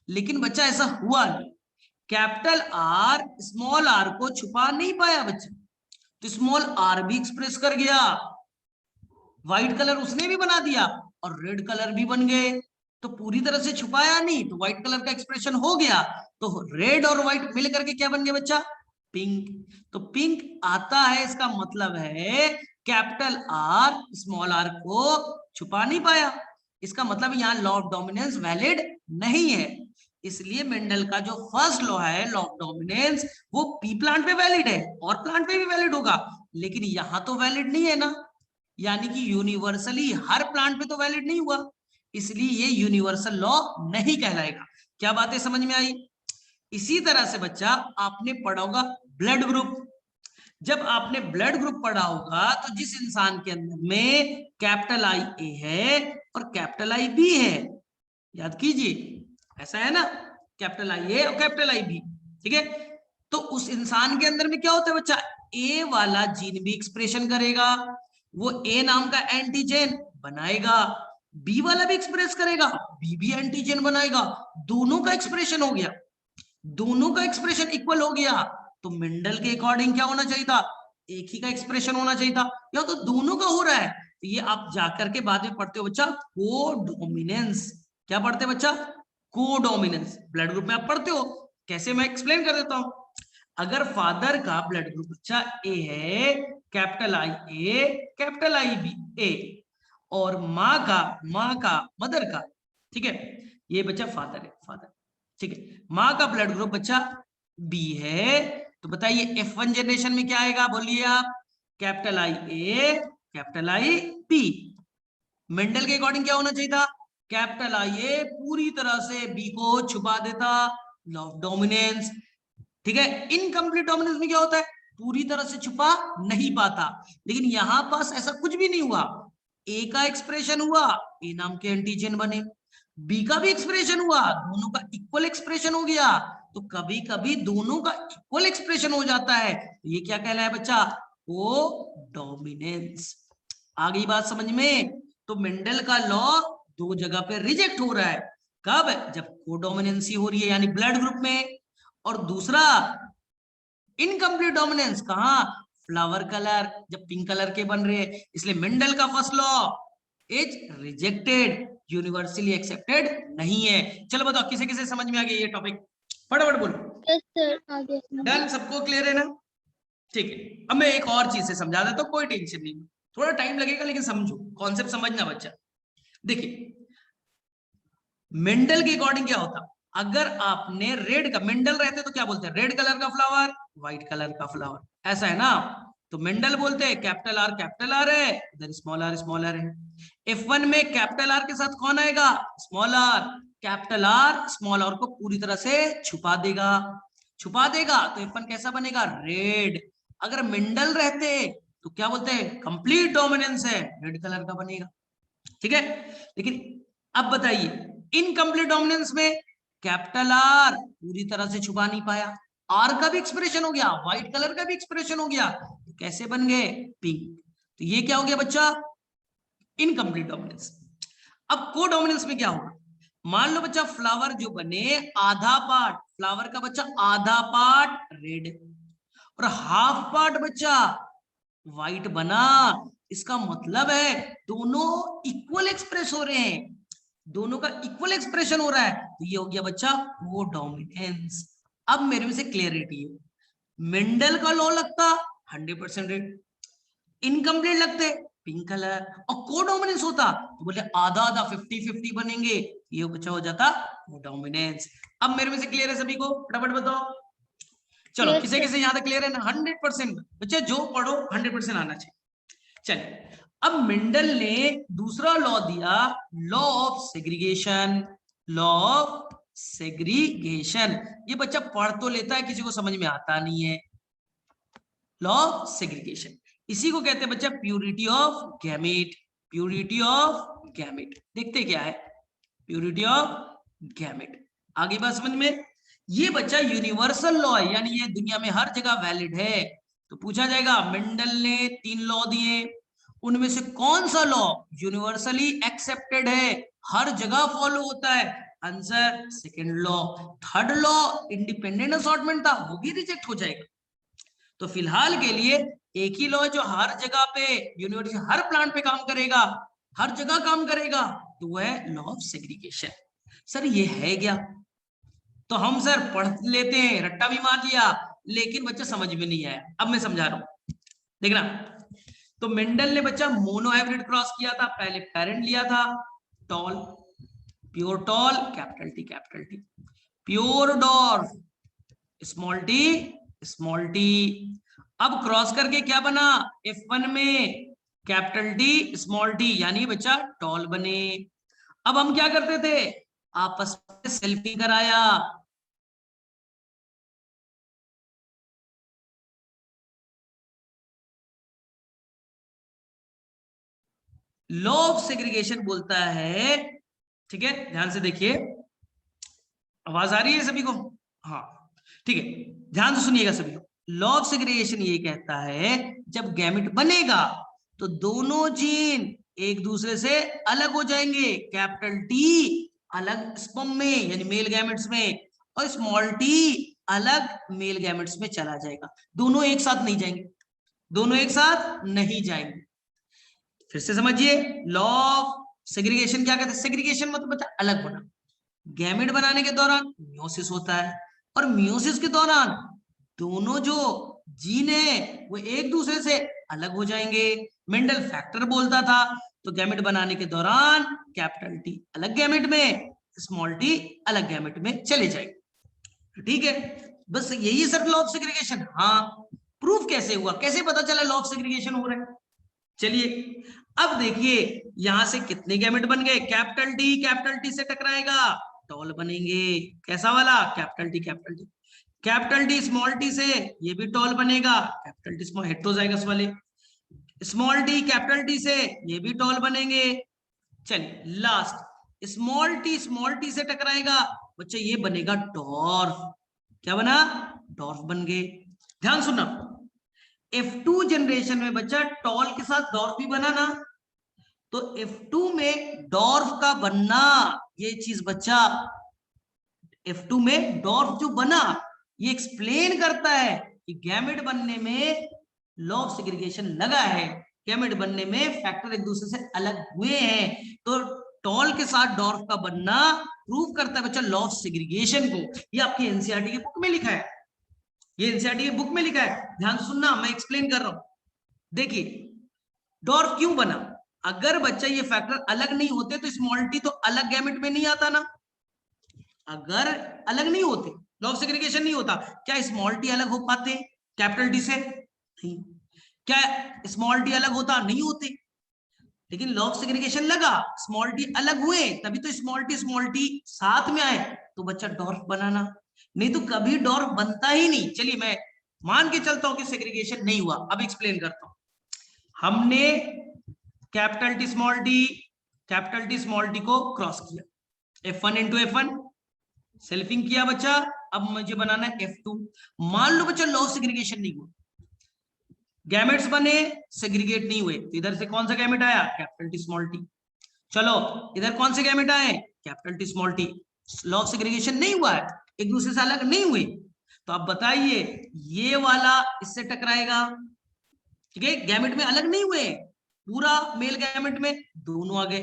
लेकिन बच्चा ऐसा हुआ नहीं, कैपिटल आर स्मॉल आर को छुपा नहीं पाया बच्चा, तो स्मॉल आर भी एक्सप्रेस कर गया, व्हाइट कलर उसने भी बना दिया और रेड कलर भी बन गए। तो पूरी तरह से छुपाया नहीं, तो व्हाइट कलर का एक्सप्रेशन हो गया, तो रेड और व्हाइट मिल करके क्या बन गया बच्चा? पिंक। तो पिंक आता है, इसका मतलब है कैपिटल आर स्मॉल आर को छुपा नहीं पाया, इसका मतलब यहाँ लॉ ऑफ डोमिनेंस वैलिड नहीं है। इसलिए मेंडल का जो फर्स्ट लॉ है लॉ ऑफ डोमिनेंस, वो पी प्लांट पे वैलिड है और प्लांट पे भी वैलिड होगा, लेकिन यहां तो वैलिड नहीं है ना, यानी कि यूनिवर्सली हर प्लांट पे तो वैलिड नहीं हुआ, इसलिए ये यूनिवर्सल लॉ नहीं कहलाएगा। क्या बातें समझ में आई? इसी तरह से बच्चा आपने पढ़ा होगा ब्लड ग्रुप। जब आपने ब्लड ग्रुप पढ़ा होगा तो जिस इंसान के अंदर में कैपिटल आई ए है और कैपिटल आई बी है, याद कीजिए, ऐसा है ना, कैपिटल आई ए और कैपिटल आई बी, ठीक है, तो उस इंसान के अंदर में क्या होता है बच्चा? ए वाला जीन भी एक्सप्रेशन करेगा, वो ए नाम का एंटीजन बनाएगा, बी वाला भी एक्सप्रेस करेगा, बी भी एंटीजन बनाएगा, दोनों का एक्सप्रेशन हो गया, दोनों का एक्सप्रेशन इक्वल हो गया। तो मेंडल के अकॉर्डिंग क्या होना चाहिए था? एक ही का एक्सप्रेशन होना चाहिए था, या तो दोनों का हो रहा है, तो ये आप जाकर के बाद में पढ़ते हो बच्चा कोडोमिनेंस। क्या पढ़ते हैं बच्चा? कोडोमिनेंस। ब्लड ग्रुप में आप पढ़ते हो, कैसे मैं एक्सप्लेन कर देता हूं। अगर फादर का ब्लड ग्रुप बच्चा ए है, capital I A capital I B A, और माँ का मदर का, ठीक है, ये बच्चा फादर है, फादर, ठीक है, माँ का ब्लड ग्रुप बच्चा बी है, तो बताइए F1 जनरेशन में क्या आएगा? बोलिए आप। Capital I A capital I B. Mendel के अकॉर्डिंग क्या होना चाहिए था? कैपिटल आई ए पूरी तरह से बी को छुपा देता, लॉ ऑफ डोमिनेंस, ठीक है। इनकम्प्लीट डोमिनेंस में क्या होता है? पूरी तरह से छुपा नहीं पाता, लेकिन यहां पास ऐसा कुछ भी नहीं हुआ, ए का एक्सप्रेशन हुआ, ए नाम के एंटीजन बने, बी का भी एक्सप्रेशन हुआ, दोनों का इक्वल एक्सप्रेशन हो गया। तो कभी कभी दोनों का इक्वल एक्सप्रेशन हो जाता है, तो ये क्या कहलाया बच्चा? को डोमिनेंस। आ गई बात समझ में? तो मेंडल का लॉ दो जगह पे रिजेक्ट हो रहा है, कब? जब कोडोमिनेंसी हो रही है यानी ब्लड ग्रुप में, और दूसरा इनकम्प्लीट डोमिनेंस कहां? फ्लावर कलर, जब पिंक कलर के बन रहे हैं, इसलिए मेंडल का first law is rejected, universally accepted नहीं है। चलो बताओ किसे किसे समझ में आ गया ये टॉपिक? फटाफट बोलो। Yes, sir. आगे डन, सबको क्लियर है ना? ठीक है, अब मैं एक और चीज से समझा देता हूँ, कोई टेंशन नहीं, थोड़ा टाइम लगेगा लेकिन समझो, कॉन्सेप्ट समझना बच्चा। देखिए मेंडल के अकॉर्डिंग क्या होता, अगर आपने रेड का, मेंडल रहते तो क्या बोलते हैं? रेड कलर का फ्लावर, व्हाइट कलर का फ्लावर, ऐसा है ना, तो मेंडल बोलते हैं कैपिटल आर है, इधर स्मॉल आर है। F1 में कैपिटल आर के साथ कौन आएगा? Small R. Capital R small R को पूरी तरह से छुपा देगा, तो F1 कैसा बनेगा? रेड। अगर मेंडल रहते तो क्या बोलते हैं? कंप्लीट डोमिनेंस है, रेड कलर का बनेगा, ठीक है। लेकिन अब बताइए इनकम्प्लीट डोमिनेंस में कैपिटल आर पूरी तरह से छुपा नहीं पाया, आर का भी एक्सप्रेशन हो गया, व्हाइट कलर का भी एक्सप्रेशन हो गया, तो कैसे बन गए? पिंक। तो ये क्या हो गया बच्चा? Incomplete dominance. अब को डोमिनेंस में क्या होगा? मान लो बच्चा फ्लावर जो बने, आधा पार्ट फ्लावर का बच्चा, आधा पार्ट रेड और हाफ पार्ट बच्चा व्हाइट बना, इसका मतलब है दोनों इक्वल एक्सप्रेस हो रहे हैं, दोनों का इक्वल एक्सप्रेशन हो रहा है, तो ये हो गया बच्चा वो डोमिनेंस। अब मेरे में से क्लियरिटी है, मेंडल का लॉ लगता 100% रेड, इनकम्प्लीट लगते पिंक कलर, और कोडोमिनेंस होता तो बोले आधा आधा 50-50 बनेंगे, ये बच्चा हो जाता कोडोमिनेंस। अब मेरे में से क्लियर है सभी को, फटाफट बताओ। चलो Yes, किसे sir. किसे यहाँ तक क्लियर है ना? 100% बच्चे जो पढ़ो 100% आना चाहिए। चलिए अब मेंडल ने दूसरा लॉ दिया, law of segregation, law of segregation. ये बच्चा पढ़ तो लेता है, किसी को समझ में आता नहीं है। लॉ ऑफ सेग्रीगेशन इसी को कहते हैं बच्चा purity of gamete, purity of gamete. देखते क्या है प्यूरिटी ऑफ गैमेट, आगे बात समझ में। ये बच्चा यूनिवर्सल लॉ है, यानी ये दुनिया में हर जगह वैलिड है। तो पूछा जाएगा मेंडल ने 3 लॉ दिए, उनमें से कौन सा लॉ यूनिवर्सली एक्सेप्टेड है, हर जगह फॉलो होता है? Answer second law. Third law independent assortment था, वो भी रिजेक्ट हो जाएगा। तो फिलहाल के लिए एक ही लॉ जो हर जगह पे यूनिवर्स हर प्लांट पे काम करेगा, हर जगह काम करेगा, तो वह है लॉ ऑफ सेग्रीगेशन। सर ये है क्या? तो हम सर पढ़ लेते हैं, रट्टा भी मार लिया, लेकिन बच्चा समझ में नहीं आया। अब मैं समझा रहा हूं, देखना। तो मेंडल ने बच्चा मोनो हाइब्रिड क्रॉस किया था, पहले पेरेंट लिया था tall, pure tall capital T, pure dwarf small T. अब क्रॉस करके क्या बना? F1 में कैपिटल टी स्मॉल टी, यानी बच्चा टॉल बने। अब हम क्या करते थे? आपस में सेल्फिंग कराया, लॉ ऑफ सेग्रीगेशन बोलता है, ठीक है ध्यान से देखिए, आवाज आ रही है सभी को? हाँ ठीक है, ध्यान से सुनिएगा सभी लोग। लॉ ऑफ सेग्रीगेशन ये कहता है जब गैमेट बनेगा तो दोनों जीन एक दूसरे से अलग हो जाएंगे, कैपिटल टी अलग स्पर्म में यानी मेल गैमेट्स में, और स्मॉल टी अलग मेल गैमेट्स में चला जाएगा। दोनों एक साथ नहीं जाएंगे, दोनों एक साथ नहीं जाएंगे। फिर से समझिए, लॉ ऑफ सेग्रीगेशन क्या कहते हैं? सेग्रीगेशन मतलब बता अलग होना। गैमेट बनाने के दौरान मियोसिस होता है, और मियोसिस के दौरान दोनों जो जीन है वो एक दूसरे से अलग हो जाएंगे। मेंडल फैक्टर बोलता था, तो गैमेट बनाने के दौरान कैपिटल टी अलग गैमेट में, स्मॉल टी अलग गैमेट में चले जाएंगे। ठीक है, बस यही सर लॉ ऑफ सेग्रीगेशन। हाँ, प्रूफ कैसे हुआ, कैसे पता चला लॉ ऑफ सेग्रीगेशन हो रहा है? चलिए अब देखिए, यहां से कितने गैमेट बन गए? कैपिटल टी से टकराएगा टॉल बनेंगे। कैसा वाला? कैपिटल टी स्मॉल टी से ये भी टॉल बनेगा, कैपिटल टी स्मॉल हेटेरोजाइगस वाले। स्मॉल टी कैपिटल टी से ये भी टॉल बनेंगे। चलिए लास्ट स्मॉल टी से टकराएगा बच्चे, ये बनेगा डॉर्फ। क्या बना? डॉर्फ बन गए। ध्यान सुनना, F2 जनरेशन में बच्चा टॉल के साथ डॉर्फ भी बना ना, तो F2 में डॉर्फ का बनना, ये चीज बच्चा F2 में डॉर्फ जो बना, ये एक्सप्लेन करता है कि गैमेट बनने में लॉ ऑफ सेग्रीगेशन लगा है, गैमेट बनने में फैक्टर एक दूसरे से अलग हुए हैं। तो टॉल के साथ डॉर्फ का बनना प्रूव करता है बच्चा लॉ ऑफ सेग्रीगेशन को। ये आपकी एनसीईआरटी की बुक में लिखा है, ये एनसीईआरटी की बुक में लिखा है। ध्यान सुनना, मैं एक्सप्लेन कर रहा हूं। देखिए डॉर्फ क्यों बना? अगर बच्चा ये फैक्टर अलग नहीं होते तो स्मॉल टी तो अलग गैमेट में नहीं आता ना। अगर अलग नहीं होते, लॉ ऑफ सेग्रीगेशन नहीं होता, क्या स्मॉल टी अलग हो पाते कैपिटल टी से? नहीं। क्या स्मॉल टी अलग होता? नहीं होते। लेकिन लॉ ऑफ सेग्रीगेशन लगा, स्मॉल टी अलग हुए, तभी तो स्मॉल टी साथ में आए, तो बच्चा डॉर्फ बनाना, नहीं तो कभी डॉर्फ बनता ही नहीं। चलिए मैं मान के चलता हूं कि सेग्रीगेशन नहीं हुआ, अब एक्सप्लेन करता हूं। हमने कैपिटल टी स्मॉल टी को क्रॉस किया, F1 इंटू F1 सेल्फिंग किया बच्चा। अब मुझे बनाना है F2। मान लो बच्चा लॉ ऑफ सेग्रीगेशन नहीं हुआ, गैमेट्स बने सेग्रीगेट नहीं हुए, तो इधर से कौन सा गैमेट आया? Capital T small T. चलो इधर कौन से गैमेट आए? Capital T small T. Law of segregation नहीं हुआ है, एक दूसरे से अलग नहीं हुए, तो अब बताइए ये वाला इससे टकराएगा, ठीक है, गैमेट में अलग नहीं हुए, पूरा मेल गैमेट में दोनों आ गए,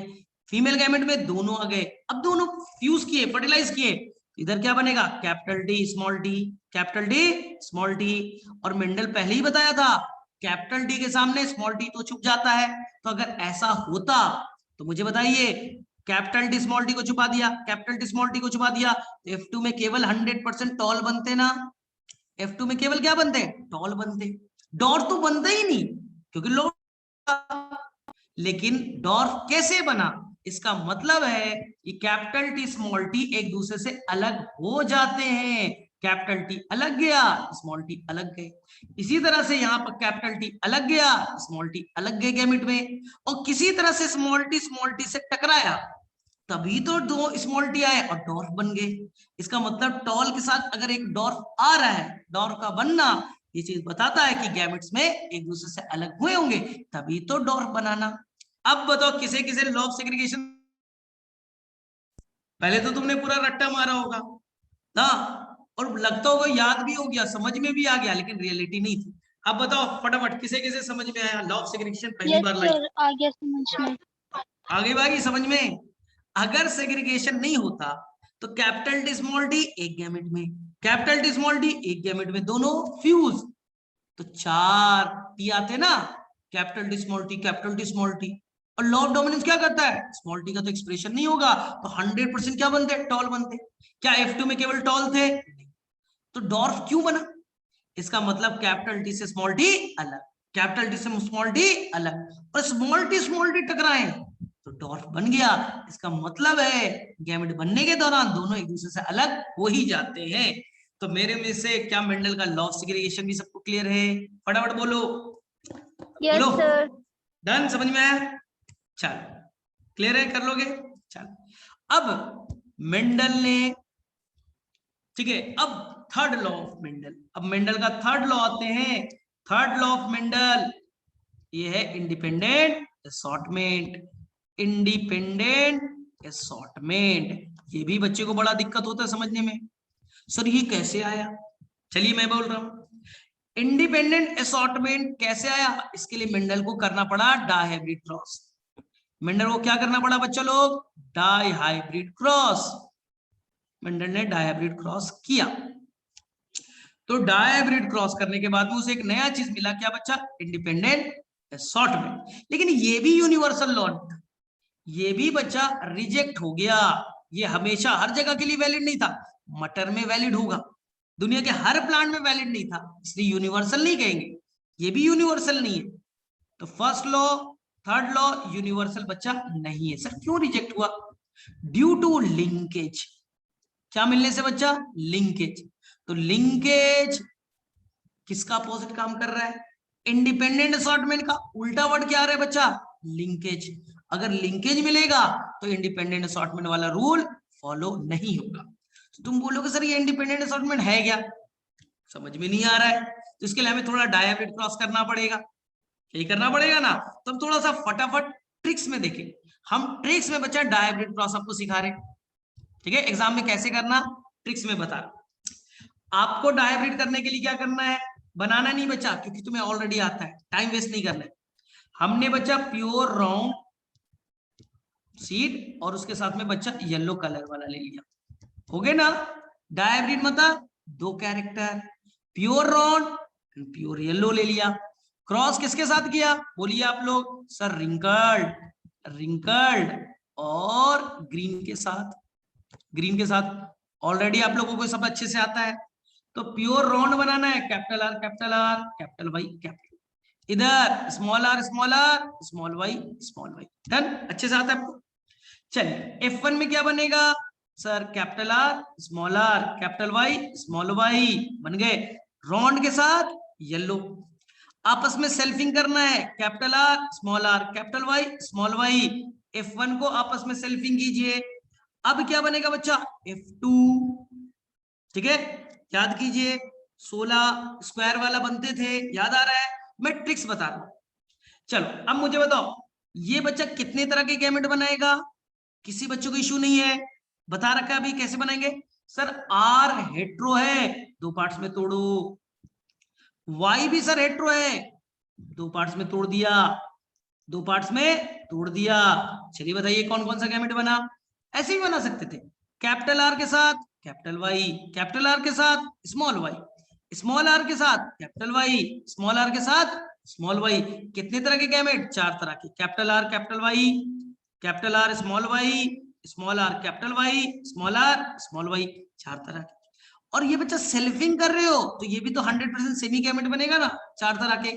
फीमेल गैमेट में दोनों आ गए, अब दोनों फ्यूज किए, फर्टिलाइज किए, इधर क्या बनेगा, capital D small T, capital D small T. और मेंडल पहले ही बताया था कैपिटल डी के सामने स्मॉल टी तो छुप जाता है, तो अगर ऐसा होता तो मुझे बताइए, कैपिटल डी स्मॉल टी को छुपा दिया, कैपिटल टी स्मॉल टी को छुपा दिया, तो F2 में केवल 100% टॉल बनते ना, F2 में केवल क्या बनते, टॉल बनते, डॉर्फ तो बनता ही नहीं क्योंकि लो। लेकिन डॉर्फ कैसे बना, इसका मतलब है कि कैपिटल टी स्मॉल टी एक दूसरे से अलग हो जाते हैं, कैपिटल टी अलग गया, स्मॉल टी अलग गए। इसी तरह से यहाँ पर कैपिटल टी अलग गया, स्मॉल टी अलग गए गैमेट में, और किसी तरह से स्मॉल टी से टकराया, तभी तो दो स्मॉल टी आए और डॉर्फ बन गए। इसका मतलब टॉल के साथ अगर एक डॉर्फ आ रहा है, डॉर्फ का बनना ये चीज बताता है कि गैमेट्स में एक दूसरे से अलग हुए होंगे, तभी तो डॉर्फ बनाना। अब बताओ किसे किसे लॉ ऑफ सेग्रीगेशन, पहले तो तुमने पूरा रट्टा मारा होगा ना, और लगता होगा याद भी हो गया, समझ में भी आ गया, लेकिन रियलिटी नहीं थी। अब बताओ फटाफट किसे किसे समझ में आया, लॉ ऑफ सेग्रीगेशन पहली यस बार लाई, सर, आ गया समझ में। आगे बागी समझ में। अगर सेग्रीगेशन नहीं होता तो कैपिटल डी स्मॉल डी एक गैमेट में, कैपिटल डी स्मॉल डी एक गैमेट में, दोनों फ्यूज, तो 4 टी आते ना, capital D small T, capital D small T. और लॉ ऑफ डोमिनेंस क्या करता है, स्मॉल टी का तो एक्सप्रेशन नहीं होगा, तो 100% क्या बनते, टॉल बनते। क्या F2 में केवल टॉल थे, तो डॉर्फ क्यों बना, इसका मतलब कैपिटल टी से स्मॉल टी अलग, कैपिटल टी से स्मॉल टी अलग, और स्मॉल टी टकराए तो डॉर्फ बन गया। इसका मतलब है गैमेट बनने के दौरान दोनों एक दूसरे से अलग हो ही जाते हैं। तो मेरे में से क्या मेंडल का लॉ ऑफ सेग्रीगेशन भी सबको क्लियर है, फटाफट बोलो, यस बोलो, सर। डन, समझ में आया, चलो क्लियर है, कर लोगे, चलो। अब मेंडल ने, ठीक है, अब थर्ड लॉ ऑफ मेंडल, अब मेंडल का थर्ड लॉ आते हैं, थर्ड लॉ ऑफ मेंडल ये है इंडिपेंडेंट असॉर्टमेंट, इंडिपेंडेंट असॉर्टमेंट। ये भी बच्चे को बड़ा दिक्कत होता है समझने में, सर ये कैसे आया, चलिए मैं बोल रहा हूं, इंडिपेंडेंट असॉर्टमेंट कैसे आया, इसके लिए मेंडल को करना पड़ा डायहाइब्रिड क्रॉस। मेंडल को क्या करना पड़ा बच्चा लोग, डायहाइब्रिड क्रॉस, मेंडल ने डायहाइब्रिड क्रॉस किया। तो डायहाइब्रिड क्रॉस करने के बाद में उसे एक नया चीज मिला, क्या बच्चा, इंडिपेंडेंट असॉर्टमेंट। लेकिन ये भी यूनिवर्सल लॉ था, ये भी बच्चा रिजेक्ट हो गया, ये हमेशा हर जगह के लिए वैलिड नहीं था, मटर में वैलिड होगा, दुनिया के हर प्लांट में वैलिड नहीं था, इसलिए यूनिवर्सल नहीं कहेंगे, ये भी यूनिवर्सल नहीं है। तो first law third law universal बच्चा नहीं है। सर क्यों रिजेक्ट हुआ, ड्यू टू लिंकेज, क्या मिलने से बच्चा, लिंकेज। तो लिंकेज किसका अपोजिट काम कर रहा है, इंडिपेंडेंट असॉर्टमेंट का उल्टा वर्ड क्या आ रहा है बच्चा, लिंकेज। अगर लिंकेज मिलेगा तो इंडिपेंडेंट असॉर्टमेंट वाला रूल फॉलो नहीं होगा। तो तुम बोलोगे सर ये इंडिपेंडेंट असॉर्टमेंट है क्या, समझ में नहीं आ रहा है, तो इसके लिए हमें थोड़ा डायहाइब्रिड क्रॉस करना पड़ेगा, यही करना पड़ेगा ना। तो हम थोड़ा सा फटाफट ट्रिक्स में देखें, हम ट्रिक्स में बच्चा डायहाइब्रिड क्रॉस आपको सिखा रहे हैं, ठीक है, एग्जाम में कैसे करना ट्रिक्स में बता रहा। आपको डायहाइब्रिड करने के लिए क्या करना है, बनाना नहीं बच्चा, क्योंकि तुम्हें ऑलरेडी आता है, टाइम वेस्ट नहीं करना है। हमने बच्चा प्योर राउंड सीड और उसके साथ में बच्चा येलो कलर वाला ले लिया, हो गए ना। डायहाइब्रिड मतलब 2 character, pure round pure yellow ले लिया। क्रॉस किसके साथ किया, बोलिए आप लोग, सर रिंकल्ड, रिंकल्ड और ग्रीन के साथ, ग्रीन के साथ ऑलरेडी आप लोगों को सब अच्छे से आता है। तो प्योर राउंड बनाना है, capital R capital R capital Y capital, इधर small R small R small Y, done, अच्छे से आता है आपको। चलिए F1 में क्या बनेगा, sir capital R capital Y small Y बन गए, राउंड के साथ येलो, आपस में सेल्फिंग करना है, capital R capital Y small Y, F1 को आपस में सेल्फिंग कीजिए। अब क्या बनेगा बच्चा, F2, ठीक है, याद कीजिए 16 स्क्वायर वाला बनते थे, याद आ रहा है, मैं ट्रिक्स बता रहा हूं। चलो अब मुझे बताओ ये बच्चा कितने तरह के गैमेट बनाएगा, किसी बच्चों को इशू नहीं है, बता रखा है अभी कैसे बनाएंगे। सर आर हेट्रो है, 2 पार्ट्स में तोड़ो, वाई भी सर हेट्रो है, दो पार्ट्स में तोड़ दिया, दो पार्ट्स में तोड़ दिया। चलिए बताइए कौन कौन सा गैमेट बना। ऐसे भी बना सकते थे, कैपिटल आर के साथ कैपिटल वाई, कैपिटल आर के साथ स्मॉल वाई, स्मॉल आर के साथ कैपिटल वाई, स्मॉल आर के साथ स्मॉल वाई। कितने तरह के गैमेट? 4 तरह के, capital R capital Y, capital R small Y, small R capital Y, small R small Y, 4 तरह के। और ये बच्चा सेल्फिंग कर रहे हो तो ये भी तो 100% सेमी गैमेट बनेगा ना, 4 तरह के।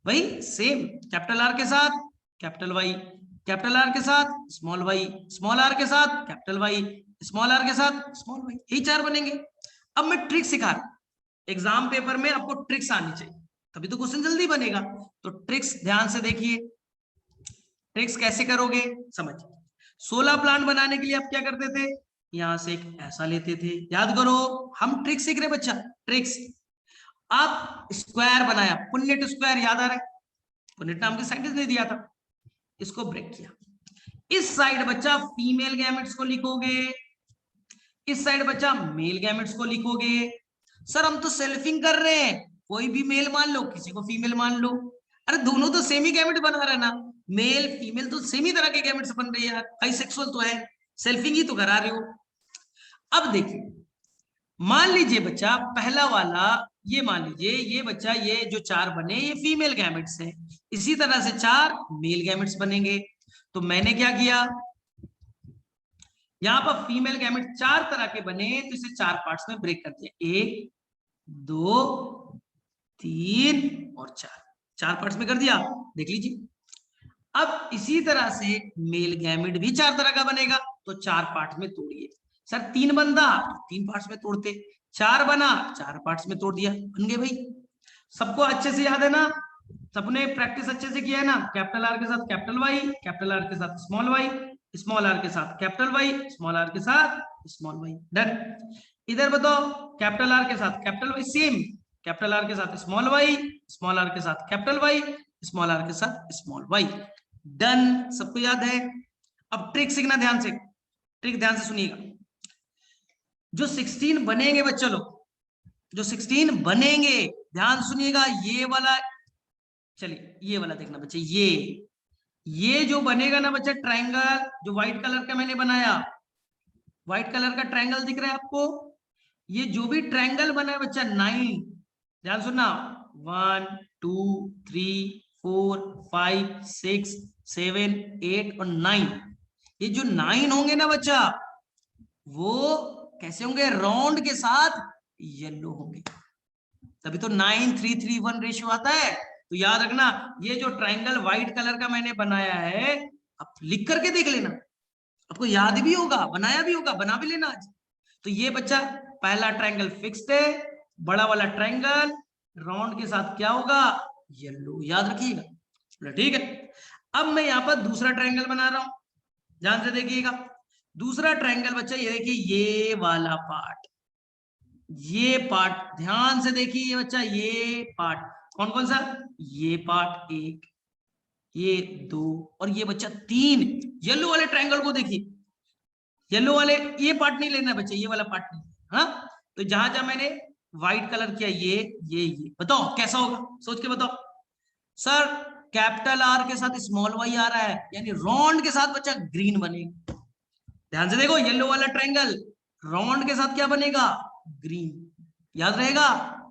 भाई सेम, कैपिटल आर के साथ कैपिटल वाई, कैपिटल आर के साथ स्मॉल वाई, स्मॉल आर के साथ कैपिटल वाई, स्मॉल आर के साथ स्मॉल वाई, यही 4 बनेंगे। अब मैं ट्रिक सिखा रहा हूं, एग्जाम पेपर में आपको ट्रिक्स आनी चाहिए, तभी तो क्वेश्चन जल्दी बनेगा। तो ट्रिक्स ध्यान से देखिए, ट्रिक्स कैसे करोगे समझिए। 16 प्लांट बनाने के लिए आप क्या करते थे, यहां से एक ऐसा लेते थे, याद करो हम ट्रिक सीख रहे बच्चा, ट्रिक्स। आप स्क्वायर बनाया, पुन्नेट स्क्वायर याद आ रहा है, पुन्नेट नाम के साइंटिस्ट ने दिया था, इसको ब्रेक किया। इस साइड बच्चा फीमेल गैमेट्स को लिखोगे, इस साइड बच्चा मेल गैमेट्स को लिखोगे। सर हम तो सेल्फिंग कर रहे हैं, कोई भी मेल मान लो, किसी को फीमेल मान लो। अरे दोनों तो सेमी गैमेट बना रहे ना, मेल फीमेल तो सेमी तरह के गैमेट्स बन रही है यार, बाइसेक्सुअल तो है, सेल्फिंग ही तो करा रहे हो। अब देखिए, मान लीजिए बच्चा पहला वाला, ये मान लीजिए ये बच्चा, ये जो 4 बने ये फीमेल गैमेट्स है, इसी तरह से 4 मेल गैमेट्स बनेंगे। तो मैंने क्या किया, यहां पर फीमेल गैमेट 4 तरह के बने तो इसे 4 पार्ट्स में ब्रेक कर दिया, 1 2 3 और 4, 4 पार्ट्स में कर दिया, देख लीजिए। अब इसी तरह से मेल गैमेट भी 4 तरह का बनेगा, तो 4 पार्ट में तोड़िए। सर 3 बनता, 3 पार्ट्स में तोड़ते, 4 बना 4 पार्ट्स में तोड़ दिया, बन गए भाई। सबको अच्छे से याद है ना, सबने प्रैक्टिस अच्छे से किया है ना, कैपिटल आर के साथ कैपिटल वाई, कैपिटल आर के साथ स्मॉल वाई, स्मॉल आर के साथ कैपिटल वाई, स्मॉल आर के साथ स्मॉल वाई, डन। इधर बताओ, कैपिटल आर के साथ capital Y same, capital R के साथ स्मॉल वाई, स्मॉल आर के साथ कैपिटल वाई, स्मॉल आर के साथ स्मॉल वाई, डन। सबको याद है। अब ट्रिक सीखना ध्यान से, ट्रिक ध्यान से सुनिएगा। जो 16 बनेंगे बच्चों लोग, जो 16 बनेंगे ध्यान सुनिएगा, ये वाला, चलिए ये वाला देखना बच्चे, ये जो बनेगा ना बच्चा ट्रायंगल, जो व्हाइट कलर का मैंने बनाया, व्हाइट कलर का ट्रायंगल दिख रहा है आपको, ये जो भी ट्रायंगल बना है बच्चा 9, ध्यान सुनना, 1 2 3 4 5 6 7 8 और 9, ये जो 9 होंगे ना बच्चा, वो कैसे होंगे, राउंड के साथ येलो होंगे, तभी तो 9:3:3:1 रेशियो आता है। तो याद रखना, ये जो ट्रायंगल व्हाइट कलर का मैंने बनाया है, आप लिख करके देख लेना, आपको याद भी होगा, बनाया भी होगा, बना भी लेना आज। तो ये बच्चा पहला ट्रायंगल फिक्स्ड है, बड़ा वाला ट्रायंगल राउंड के साथ क्या होगा, येलो, याद रखिएगा, ठीक है। अब मैं यहाँ पर दूसरा ट्रायंगल बना रहा हूं, ध्यान से देखिएगा। दूसरा ट्रायंगल बच्चा ये देखिए, ये वाला पार्ट, ये पार्ट ध्यान से देखिए बच्चा, ये पार्ट कौन कौन सा, ये पार्ट 1, ये 2 और ये बच्चा 3। येलो वाले ट्रायंगल को देखिए, येलो वाले, ये पार्ट नहीं लेना बच्चा, ये वाला पार्ट नहीं, हाँ। तो जहां जहां मैंने व्हाइट कलर किया, ये बताओ कैसा होगा, सोच के बताओ। सर कैपिटल आर के साथ स्मॉल वाई आ रहा है, यानी राउंड के साथ बच्चा ग्रीन बनेगा, ध्यान से देखो, येलो वाला ट्रायंगल राउंड के साथ क्या बनेगा, ग्रीन, याद रहेगा।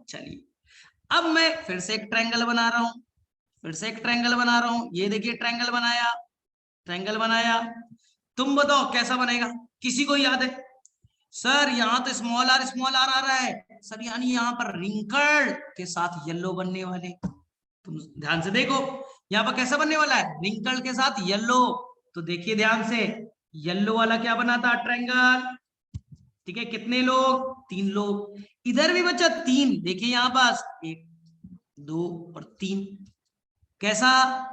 चलिए अब मैं फिर से एक ट्रायंगल बना रहा हूं, फिर से एक ट्रायंगल बना रहा हूं, ये देखिए ट्रायंगल बनाया, ट्रायंगल बनाया, तुम बताओ कैसा बनेगा, किसी को याद है। सर यहाँ तो स्मॉल आर आ रहा है सर, यानी यहाँ पर रिंकल के साथ येलो बनने वाले, तुम ध्यान से देखो, यहाँ पर कैसा बनने वाला है, रिंकल के साथ येलो। तो देखिए ध्यान से, येलो वाला क्या बना था, ट्रायंगल, ठीक है, कितने लोग, 3 लोग, इधर भी बच्चा 3, देखिए यहाँ पास 1 2 और 3, कैसा,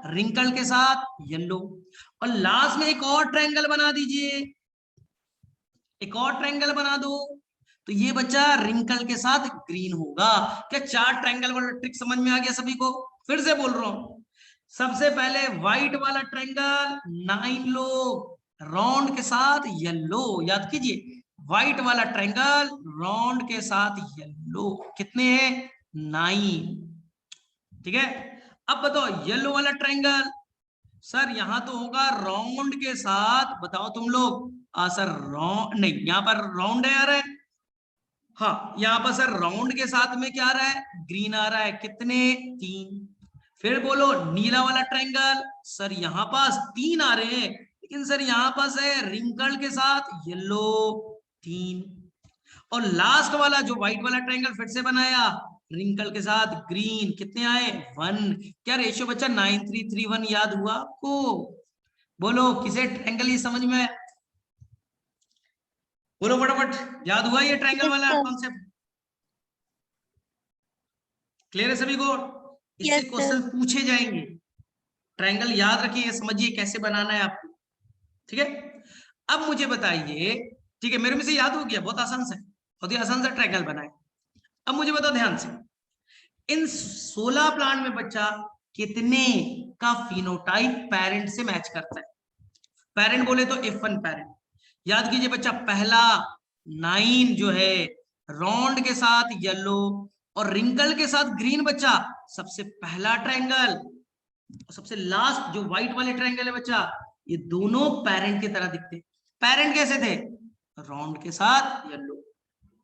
रिंकल के साथ येलो। और लास्ट में एक और ट्रायंगल बना दीजिए, एक और ट्रायंगल बना दो, तो ये बच्चा रिंकल के साथ ग्रीन होगा। क्या 4 ट्रायंगल वाला ट्रिक समझ में आ गया सभी को, फिर से बोल रहा हूं। सबसे पहले व्हाइट वाला ट्रायंगल 9 लोग, राउंड के साथ येलो, याद कीजिए, व्हाइट वाला ट्रायंगल राउंड के साथ येलो, कितने हैं, 9, ठीक है। अब बताओ येलो वाला ट्रायंगल, सर यहां तो होगा राउंड के साथ, बताओ तुम लोग। सर राउंड नहीं, यहाँ पर राउंड है आ रहा है, हाँ यहाँ पर सर राउंड के साथ में क्या आ रहा है, ग्रीन आ रहा है, कितने 3। फिर बोलो नीला वाला ट्रायंगल, सर यहाँ पास 3 आ रहे हैं, लेकिन सर यहाँ पास है रिंकल के साथ येलो 3। और लास्ट वाला जो व्हाइट वाला ट्रायंगल फिर से बनाया रिंकल के साथ ग्रीन, कितने आए 1। क्या रेशियो बच्चा 9331 याद हुआ आपको? बोलो किसे ट्रायंगल ये समझ में, बोलो फटाफट, याद हुआ ये ट्रायंगल Yes, वाला sir. कॉन्सेप्ट? क्लियर है सभी को? इससे Yes, क्वेश्चन sir. पूछे जाएंगे, ट्रायंगल याद रखिए, समझिए कैसे बनाना है आपको, ठीक है? अब मुझे बताइए, ठीक है, मेरे में से याद हो गया, बहुत आसान से, बहुत ही आसान सा ट्रायंगल बनाए। अब मुझे बताओ ध्यान से, इन 16 प्लांट में बच्चा कितने का फिनोटाइप पेरेंट से मैच करता है? पेरेंट बोले तो F1 पेरेंट, याद कीजिए बच्चा, पहला 9 जो है राउंड के साथ येलो और रिंकल के साथ ग्रीन बच्चा सबसे पहला ट्रायंगल, और सबसे लास्ट जो व्हाइट वाले ट्रायंगल है बच्चा, ये दोनों पेरेंट की तरह दिखते। पेरेंट कैसे थे? राउंड के साथ येलो,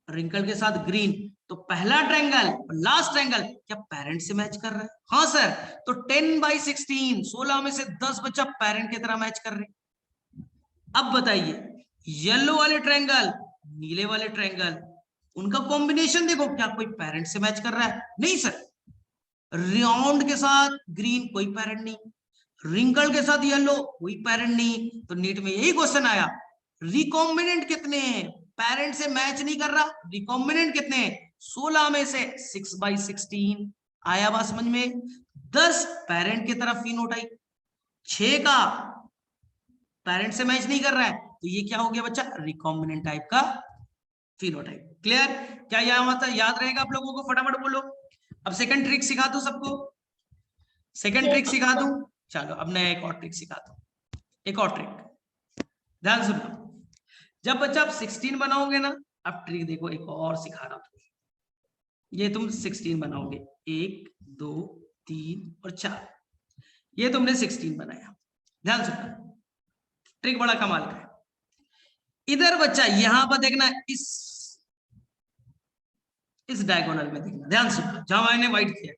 रिंकल के साथ ग्रीन, तो पहला ट्रायंगल और लास्ट ट्रायंगल क्या पेरेंट से मैच कर रहा है? हाँ सर, तो 10/16, 16 में से 10 बच्चा पेरेंट की तरह मैच कर रहे हैं। अब बताइए येलो वाले ट्रायंगल, नीले वाले ट्रायंगल, उनका कॉम्बिनेशन देखो, क्या कोई पेरेंट से मैच कर रहा है? नहीं सर। राउंड के साथ ग्रीन कोई पेरेंट नहीं, रिंकल के साथ येलो कोई पेरेंट नहीं, तो नीट में यही क्वेश्चन आया, रिकॉम्बिनेंट कितने हैं? पेरेंट से मैच नहीं कर रहा, रिकॉम्बिनेंट कितने हैं? 16 में से 6/16 आया बात समझ में? 10 पेरेंट की तरफ फिनोटाइप, 6 का पेरेंट से मैच नहीं कर रहा है, तो ये क्या हो गया बच्चा? रिकॉम्बिनेंट टाइप का फिनोटाइप। क्लियर? क्या यह मतलब याद रहेगा आप लोगों को? फटाफट बोलो। अब सेकंड ट्रिक सिखा दूं सबको, सेकंड ट्रिक Yes, सिखा sir. दूं। चलो अब मैं एक और ट्रिक सिखाता हूं, एक और ट्रिक, ध्यान सुनना। जब बच्चा आप 16 बनाओगे ना, अब ट्रिक देखो, एक और सिखा रहा हूं। ये तुम 16 बनाओगे, 1 2 3 और 4, ये तुमने 16 बनाया। ध्यान सुनना, ट्रिक बड़ा कमाल का है। इधर बच्चा यहां पर देखना, इस डायगोनल में देखना, ध्यान सुनना, जहां मैंने व्हाइट किया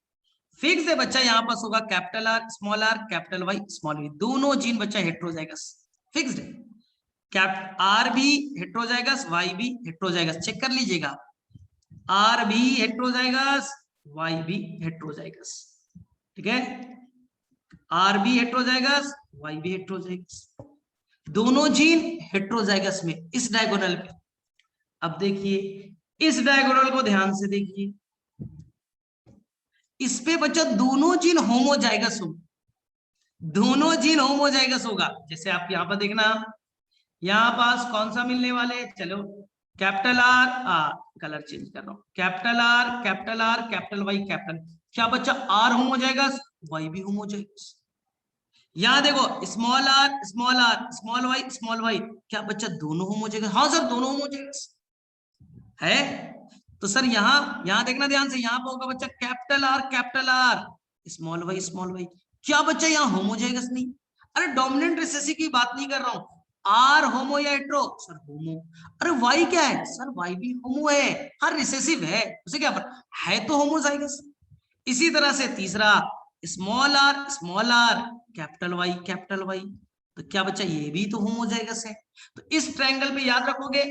फिक्स है बच्चा, यहां पास होगा capital R small R, capital Y small V, दोनों जीन बच्चा हेट्रोजाइगस फिक्स्ड है। कैप आर भी हेट्रोजाइगस, वाई भी हेट्रोजाइगस, चेक कर लीजिएगा, आर भी हेट्रोजाइगस, वाई भी हेट्रोजाइगस, ठीक है? आर भी हेट्रोजाइगस, वाई भी हेट्रोजाइगस, दोनों जीन हेट्रोजाइगस में इस डायगोनल पे। अब देखिए इस डायगोनल को ध्यान से देखिए, इस पे बच्चा दोनों जीन होमोजाइगस होंगे, दोनों जीन होमोजाइगस होगा। जैसे आप यहां पर देखना, यहां पास कौन सा मिलने वाले, चलो कैपिटल आर, कलर चेंज कर रहा हूं, capital R capital R capital Y capital, क्या बच्चा आर होमोजाइगस, वाई भी होमोजाइगस। यहां देखो स्मॉल आर स्मॉल वाई, क्या बच्चा दोनों होमोजाइगस? हाँ सर दोनों होमोजाइगस है। तो सर यहां देखना ध्यान से, यहां पर होगा बच्चा कैपिटल आर स्मॉल वाई, क्या बच्चा यहाँ होमोजाइगस नहीं? अरे डोमिनेंट रिसेसिव की बात नहीं कर रहा हूं, आर होमो या हेट्रो? सर होमो। अरे वाई क्या है? सर वाई भी होमो है, हर रिसेसिव है, उसे क्या पर है तो होमोजाइगस। इसी तरह से तीसरा स्मॉल आर कैपिटल वाई, तो क्या बच्चा ये भी तो होमोजाइगस है। तो इस ट्रायंगल में याद रखोगे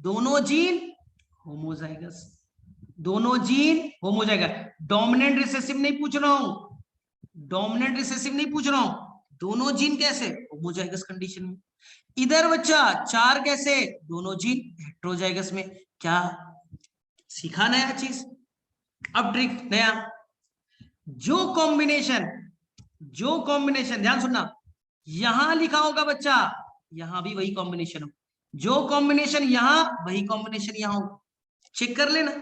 दोनों जीन होमोजाइगस, दोनों जीन होमोजाइगस, डोमिनेंट रिसेसिव नहीं पूछ रहा हूं, डोमिनेंट रिसेसिव नहीं पूछ रहा हूं, दोनों जीन कैसे होमोजाइगस कंडीशन में। इधर बच्चा 4 कैसे, दोनों जीन हेट्रोजाइगस में। क्या सीखा नया चीज? अब ट्रिक नया, जो कॉम्बिनेशन ध्यान सुनना, यहां लिखा होगा बच्चा, यहां भी वही कॉम्बिनेशन हो, जो कॉम्बिनेशन यहां वही कॉम्बिनेशन यहां हो, चेक कर लेना।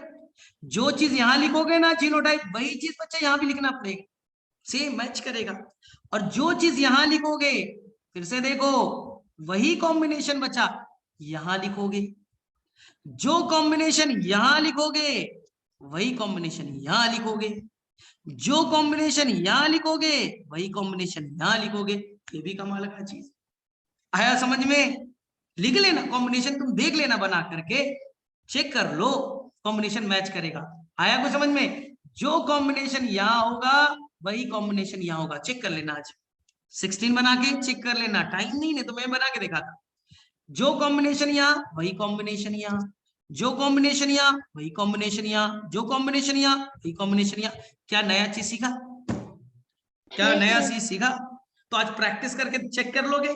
जो चीज यहां लिखोगे ना जीनोटाइप, वही चीज बच्चा यहां भी लिखना पड़ेगा, सेम मैच करेगा। और जो चीज यहां लिखोगे, फिर से देखो, वही कॉम्बिनेशन बच्चा यहां लिखोगे, जो कॉम्बिनेशन यहां लिखोगे वही कॉम्बिनेशन यहां लिखोगे। जो कॉम्बिनेशन यहां लिखोगे वही कॉम्बिनेशन यहां लिखोगे, ये भी कमाल का चीज। आया समझ में? लिख लेना कॉम्बिनेशन, तुम देख लेना बना करके, चेक कर लो कॉम्बिनेशन मैच करेगा। आया कुछ समझ में? जो कॉम्बिनेशन यहां होगा वही कॉम्बिनेशन यहां होगा, चेक कर लेना। आज 16 बना के चेक कर लेना, टाइम नहीं तो मैं बना के दिखाता। जो कॉम्बिनेशन यहाँ वही कॉम्बिनेशन यहाँ, जो कॉम्बिनेशन यहाँ वही कॉम्बिनेशन यहाँ, जो कॉम्बिनेशन यहाँ वही कॉम्बिनेशन यहाँ। क्या नया चीज सीखा? क्या Yes, नया sir. चीज सीखा? तो आज प्रैक्टिस करके चेक कर लोगे।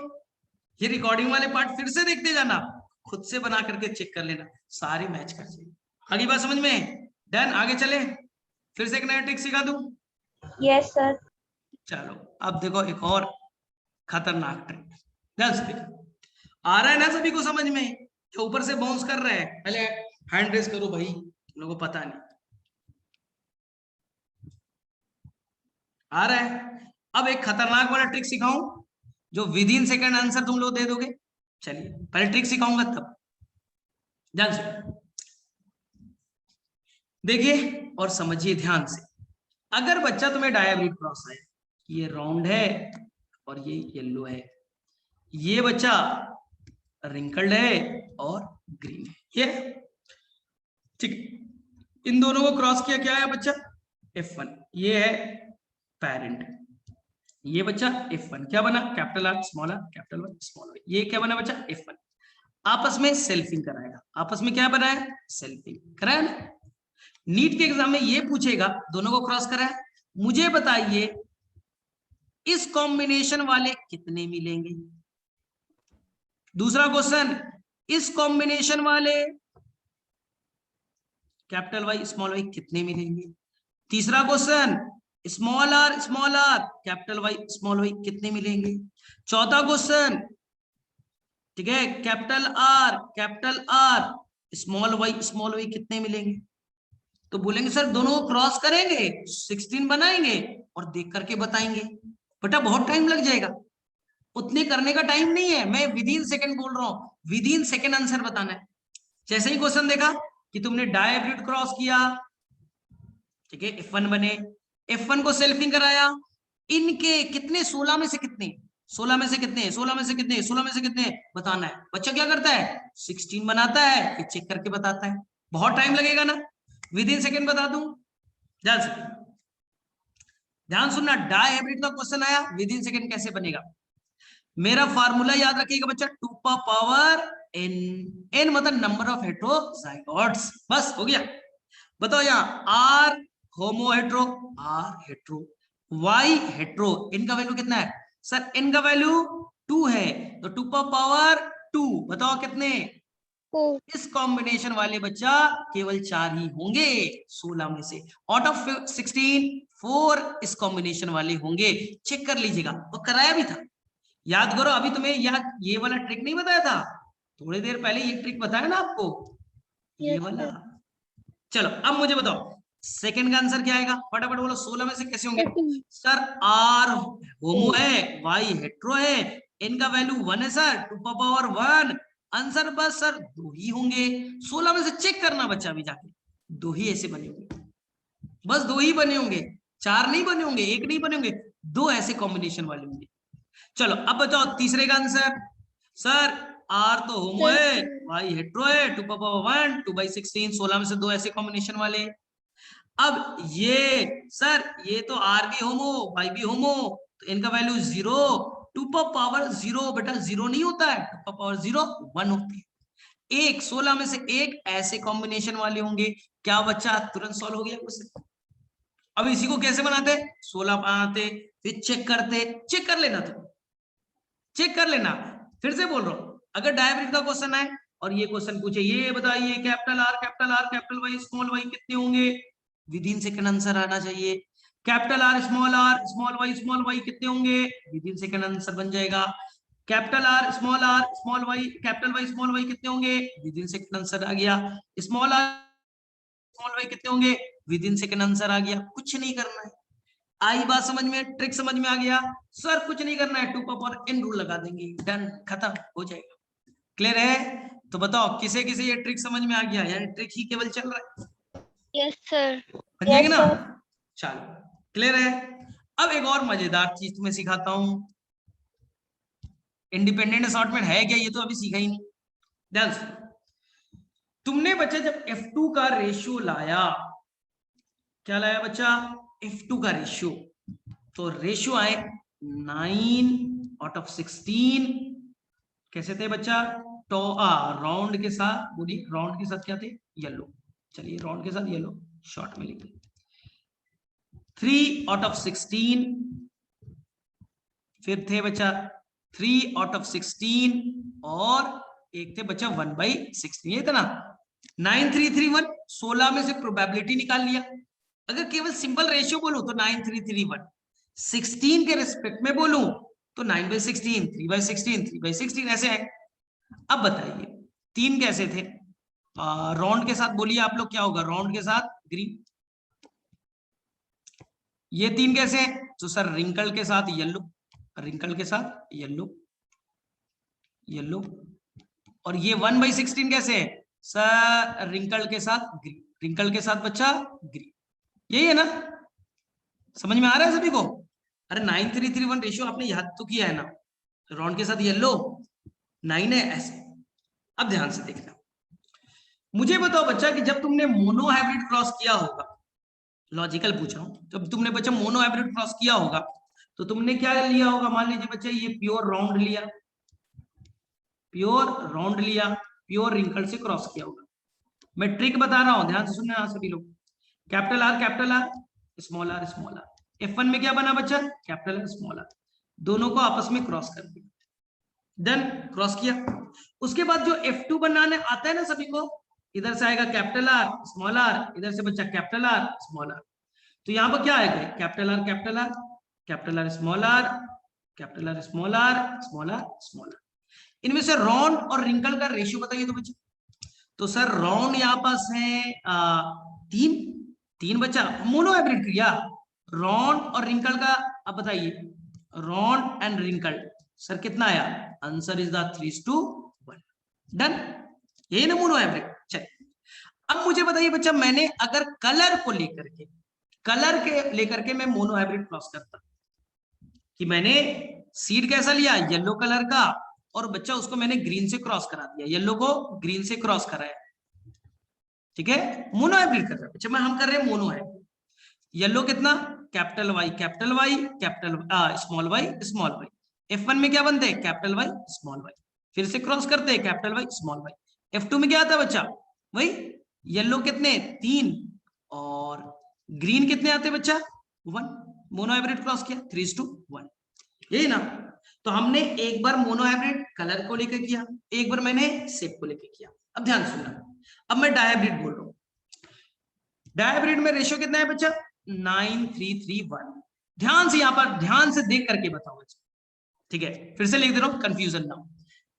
ये रिकॉर्डिंग वाले पार्ट फिर से देखते जाना, खुद से बना करके चेक कर लेना, सारे मैच कर जाएंगे। आगे बात समझ में? डन, आगे चले, फिर से एक नया ट्रिक सिखा दूं। Yes, sir. चलो अब देखो एक और खतरनाक ट्रिक, ध्यान से देखो। आ रहा है ना सभी को समझ में? जो ऊपर से बाउंस कर रहा है, पहले हैंड रेस करो भाई, तुम लोगों को पता नहीं आ रहा है। अब एक खतरनाक वाला ट्रिक सिखाऊं जो विद इन सेकंड आंसर तुम लोग दे दोगे। चलिए पहले ट्रिक सिखाऊंगा तब ध्यान से देखिए और समझिए ध्यान से। अगर बच्चा तुम्हें डायब्रिड क्रॉस है, ये राउंड है और ये येलो है, ये बच्चा रिंकल्ड है और ग्रीन है, ये ठीक है। इन दोनों को क्रॉस किया, क्या है बच्चा? F1, ये है पेरेंट, ये बच्चा F1 क्या बना? Capital R small R capital Y small Y. ये क्या बना बच्चा? F1। आपस में सेल्फिंग कराएगा, आपस में क्या बनाया? सेल्फिंग कराया ना। नीट के एग्जाम में ये पूछेगा दोनों को क्रॉस कराया, मुझे बताइए इस कॉम्बिनेशन वाले कितने मिलेंगे। दूसरा क्वेश्चन, इस कॉम्बिनेशन वाले कैपिटल वाई स्मॉल वाई कितने मिलेंगे। तीसरा question, small R capital Y small Y कितने मिलेंगे। चौथा क्वेश्चन, ठीक है, कैपिटल आर स्मॉल वाई कितने मिलेंगे। तो बोलेंगे सर दोनों को क्रॉस करेंगे, 16 बनाएंगे और देख करके बताएंगे। बेटा बहुत टाइम लग जाएगा, उतने करने का टाइम नहीं है, मैं विद इन सेकंड बोल रहा हूं, विद इन सेकंड आंसर बताना है। जैसे ही क्वेश्चन देखा कि तुमने डायब्रिड क्रॉस किया, ठीक है, F1 बने, F1 को सेल्फिंग कराया, इनके कितने 16 में से कितने, 16 में से कितने, 16 में से कितने, 16 में से कितने बताना है। बच्चा क्या करता है? 16 बनाता है, फिर चेक करके बताता है। बहुत टाइम लगेगा ना, विद इन सेकेंड बता दूं। ध्यान से ध्यान सुनना, डायहाइब्रिड का क्वेश्चन आया, विद इन सेकेंड कैसे बनेगा। मेरा फार्मूला याद रखिएगा बच्चा, 2 पावर n, n मतलब नंबर ऑफ हेट्रोजाइगोट्स, बस हो गया। बताओ यहाँ R homo hetero, R hetero, Y hetero, इनका वैल्यू कितना है सर? n का वैल्यू 2 है, तो 2 पावर 2, बताओ कितने? इस कॉम्बिनेशन वाले बच्चा केवल 4 ही होंगे 16 में से, आउट ऑफ 16 4 इस कॉम्बिनेशन वाले होंगे। चेक कर लीजिएगा, और कराया भी था, याद करो। अभी तुम्हें ये वाला ट्रिक नहीं बताया था, थोड़ी देर पहले ये ट्रिक बताया ना आपको, ये वाला। चलो अब मुझे बताओ सेकंड का आंसर क्या आएगा, फटाफट बोलो। 16 में से कैसे होंगे सर? आर होमो है, वाई हेट्रो है, इनका वैल्यू 1 है सर, 2 पावर 1 आंसर। बस सर 2 ही होंगे 16 में से, चेक करना बच्चा अभी जाके, 2 ही ऐसे बने होंगे, बस 2 ही बने होंगे, 4 नहीं बने होंगे, 1 नहीं बने होंगे, 2 ऐसे कॉम्बिनेशन वाले होंगे। चलो अब बताओ तीसरे का आंसर। सर आर तो होमो है, वाई हेट्रो है, 2 पावर 1 2 बाई 16, 16 में से 2 ऐसे कॉम्बिनेशन वाले। अब ये सर ये तो आर भी होमो वाई भी होमो, तो इनका वैल्यू 0, 2 पावर 0 बेटा 0 नहीं होता है, 2 पावर 0 1 होती है। एक 16 में से एक ऐसे कॉम्बिनेशन वाले होंगे। क्या बच्चा तुरंत सॉल्व हो गया क्वेश्चन? अब इसी को कैसे बनाते? 16 बनाते, फिर चेक करते, चेक कर लेना, तो चेक कर लेना। फिर से बोल रहा हूं, अगर डायब्रिड का क्वेश्चन है और ये क्वेश्चन पूछे, ये बताइए कैपिटल आर कैपिटल वाई कितने होंगे, विद इन सेकंड आंसर आना चाहिए। कैपिटल आर स्मॉल वाई कितने होंगे, विद इन सेकंड आंसर बन जाएगा। Capital R small Y capital Y small Y कितने होंगे, विद इन सेकंड आंसर आ गया। स्मॉल आर स्मॉल वाई कितने होंगे, विद इन सेकंड आंसर आ गया। कुछ नहीं करना है, आई बात समझ में, ट्रिक समझ में आ गया। सर कुछ नहीं करना है, 2 पावर n रूल लगा देंगे, डन, खत्म हो जाएगा। क्लियर है? तो बताओ किसे किसे ये ट्रिक समझ में आ गया, यानी ट्रिक ही केवल चल रहा है, Yes, sir. समझ जाएंगे ना। चलो क्लियर है। अब एक और मजेदार चीज तुम्हें सिखाता हूं। इंडिपेंडेंट असॉर्टमेंट है क्या, ये तो अभी सीखा ही नहीं। ध्यान से, तुमने बच्चा जब F2 का रेशियो लाया, क्या लाया बच्चा, F2 का रेशियो, तो रेशियो आए 9/16। कैसे थे बच्चा, तो राउंड के साथ, बोली राउंड के साथ क्या थे, येलो। चलिए राउंड के साथ येलो शॉर्ट में लिखिए 3/16। फिर थे बच्चा 3/16 और एक थे बच्चा 1/16। ये था ना 9331। 16 में से प्रोबेबिलिटी निकाल लिया। अगर केवल सिंपल रेशियो बोलूं तो 9331, 16 के रिस्पेक्ट में बोलूं तो 9/16, 3/16, 3/16 ऐसे है। अब बताइए तीन कैसे थे, राउंड के साथ बोलिए आप लोग क्या होगा, राउंड के साथ ग्रीन। ये तीन कैसे हैं, तो सर रिंकल के साथ येलो, रिंकल के साथ येलो, येलो। और ये 1/16 कैसे है सर, रिंकल के साथ ग्रीन, रिंकल के साथ बच्चा ग्रीन। यही है ना, समझ में आ रहा है सभी को। अरे 9331 रेशियो आपने याद तो किया है ना, राउंड के साथ येलो 9 है ऐसे। अब ध्यान से देखना, मुझे बताओ बच्चा कि जब तुमने मोनो हाइब्रिड क्रॉस किया होगा, लॉजिकल पूछ रहा हूं, जब तुमने बच्चा मोनो हाइब्रिड क्रॉस किया होगा तो तुमने क्या लिया होगा, मान लीजिए बच्चा ये प्योर राउंड लिया, प्योर राउंड लिया, प्योर रिंकल से क्रॉस किया होगा। मैं ट्रिक बता रहा हूं, ध्यान से सुनना यहां सभी लोग। Capital R, small R, small R. F1 में क्या बना बच्चा, कैपिटल आर स्मॉल आर, दोनों को आपस में क्रॉस कर दिया, देन क्रॉस किया। उसके बाद जो F2 बनाने आता है ना सभी को, इधर से आएगा कैपिटल आर स्मॉल आर, इधर से बच्चा कैपिटल आर स्मॉल आर। तो यहाँ पर क्या आएगा, capital R capital R, capital R small R, capital R small R, small R small R. इनमें से राउंड और रिंकल का रेशियो बताइए तो बच्चा। तो सर राउंड यहाँ पास है 3 बच्चा, मोनो हाइब्रिड किया, राउंड और रिंकल का। अब बताइए राउंड एंड रिंकल, सर कितना आया, आंसर इज द 3:1। डन, यही ना मोनो हाइब्रिड। चलिए अब मुझे बताइए बच्चा, मैंने अगर कलर को लेकर के, कलर के लेकर के मैं मोनो हाइब्रिड क्रॉस करता, कि मैंने सीड कैसा लिया, येलो कलर का, और बच्चा उसको मैंने ग्रीन से क्रॉस करा दिया, येलो को ग्रीन से क्रॉस कराया, ठीक है, मोनो हाइब्रिड कर रहे हैं बच्चा। मैं हम कर रहे हैं मोनो हाइब्रिड। येलो कितना, capital Y capital Y, capital small Y small Y. F1 में क्या बनते हैं, कैपिटल वाई स्मॉल वाई, फिर से क्रॉस करते हैं capital Y small Y. F2 में क्या आता है बच्चा, वही येलो कितने 3 और ग्रीन कितने आते हैं बच्चा 1। मोनो हाइब्रिड क्रॉस किया 3:1, यही ना। तो हमने एक बार मोनो हाइब्रिड कलर को लेकर किया, एक बार मैंने शेप को लेकर किया। अब ध्यान सुनना, अब मैं डायहाइब्रिड बोल रहा हूं। डायहाइब्रिड में रेशियो कितना है बच्चा, 9:3:1। ध्यान से, यहां पर ध्यान से देख करके बताओ बच्चा, ठीक है, फिर से लिख दे रहा हूं, कंफ्यूजन ना हो।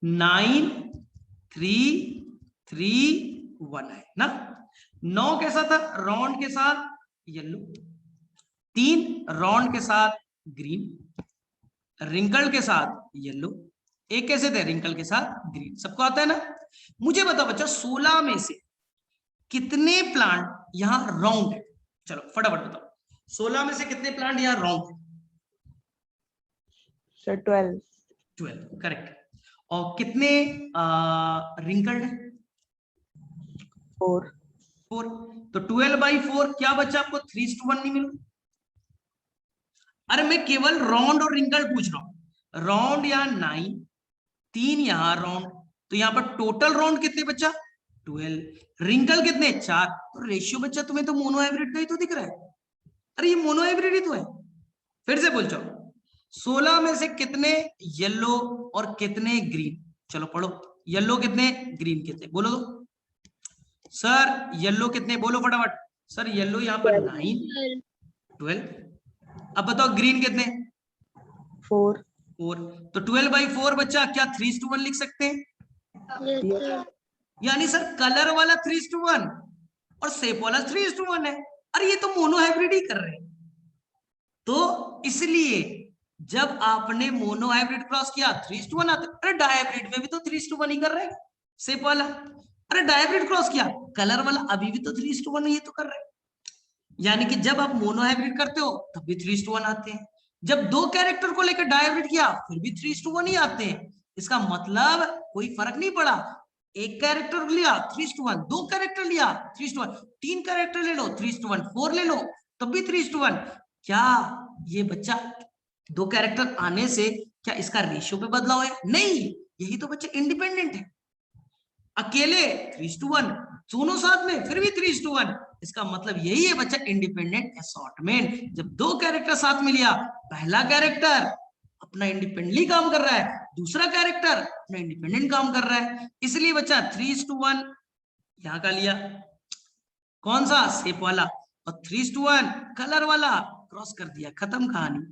9:3:1 है ना। 9 कैसा था, राउंड के साथ येलो, 3 राउंड के साथ ग्रीन, रिंकल के साथ येलो, एक कैसे थे, रिंकल के साथ ग्रीन। सबको आता है ना। मुझे बताओ बच्चा 16 में से कितने प्लांट यहां राउंड है, चलो फटाफट बताओ, 16 में से कितने प्लांट यहां राउंड है, सर 12 करेक्ट। और कितने रिंकल्ड है, 4 तो 12/4 क्या बच्चा, आपको 3:1 नहीं मिला। अरे मैं केवल राउंड और रिंकल पूछ रहा हूं, राउंड यहां 9, 3 यहां राउंड, तो यहां पर टोटल राउंड कितने बच्चा 12, रिंकल कितने 4। तो रेशियो बच्चा तुम्हें तो मोनो हाइब्रिड का ही तो दिख रहा है, अरे ये मोनो हाइब्रिड ही तो है। फिर से बोल जाओ, 16 में से कितने येलो और कितने ग्रीन, चलो पढ़ो, येलो कितने ग्रीन कितने, बोलो तो सर, येलो कितने बोलो फटाफट, सर येलो यहाँ पर 9 12। अब बताओ ग्रीन कितने 4 तो 12/4 बच्चा क्या 3:1 लिख सकते हैं, यानी सर कलर वाला 3:1 और शेप वाला 3:1 है। अरे ये तो मोनो हाइब्रिड ही कर रहे हैं। तो इसलिए जब आपने मोनो हाइब्रिड क्रॉस किया 3:1 आता, अरे डायहाइब्रिड में भी तो 3:1 ही कर रहे हैं, शेप वाला। अरे डायहाइब्रिड क्रॉस किया कलर वाला, अभी भी तो 3:1 ये तो कर रहे हैं। यानी कि जब आप मोनोहाइब्रिड करते हो तब भी 3:1 आते हैं, जब दो कैरेक्टर को लेकर डायहाइब्रिड किया फिर भी 3:1 ही आते हैं। इसका मतलब कोई फर्क नहीं पड़ा, एक कैरेक्टर लिया 3:1, दो कैरेक्टर लिया 3:1, तीन कैरेक्टर ले लो 3:1, 4 ले लो तब भी 3:1। क्या ये बच्चा दो कैरेक्टर आने से क्या इसका रेशियो पे बदलाव है? नहीं, यही तो बच्चा इंडिपेंडेंट है। अकेले 3:1, दोनों साथ में फिर भी 3:1। इसका मतलब यही है बच्चा इंडिपेंडेंट असॉर्टमेंट। जब दो कैरेक्टर साथ में लिया, पहला कैरेक्टर अपना इंडिपेंडेंटली काम कर रहा है, दूसरा कैरेक्टर अपना इंडिपेंडेंट काम कर रहा है, इसलिए बच्चा 3:1 यहां का लिया, कौन सा? शेप वाला, और 3:1 कलर वाला, क्रॉस कर दिया, खत्म कहानी।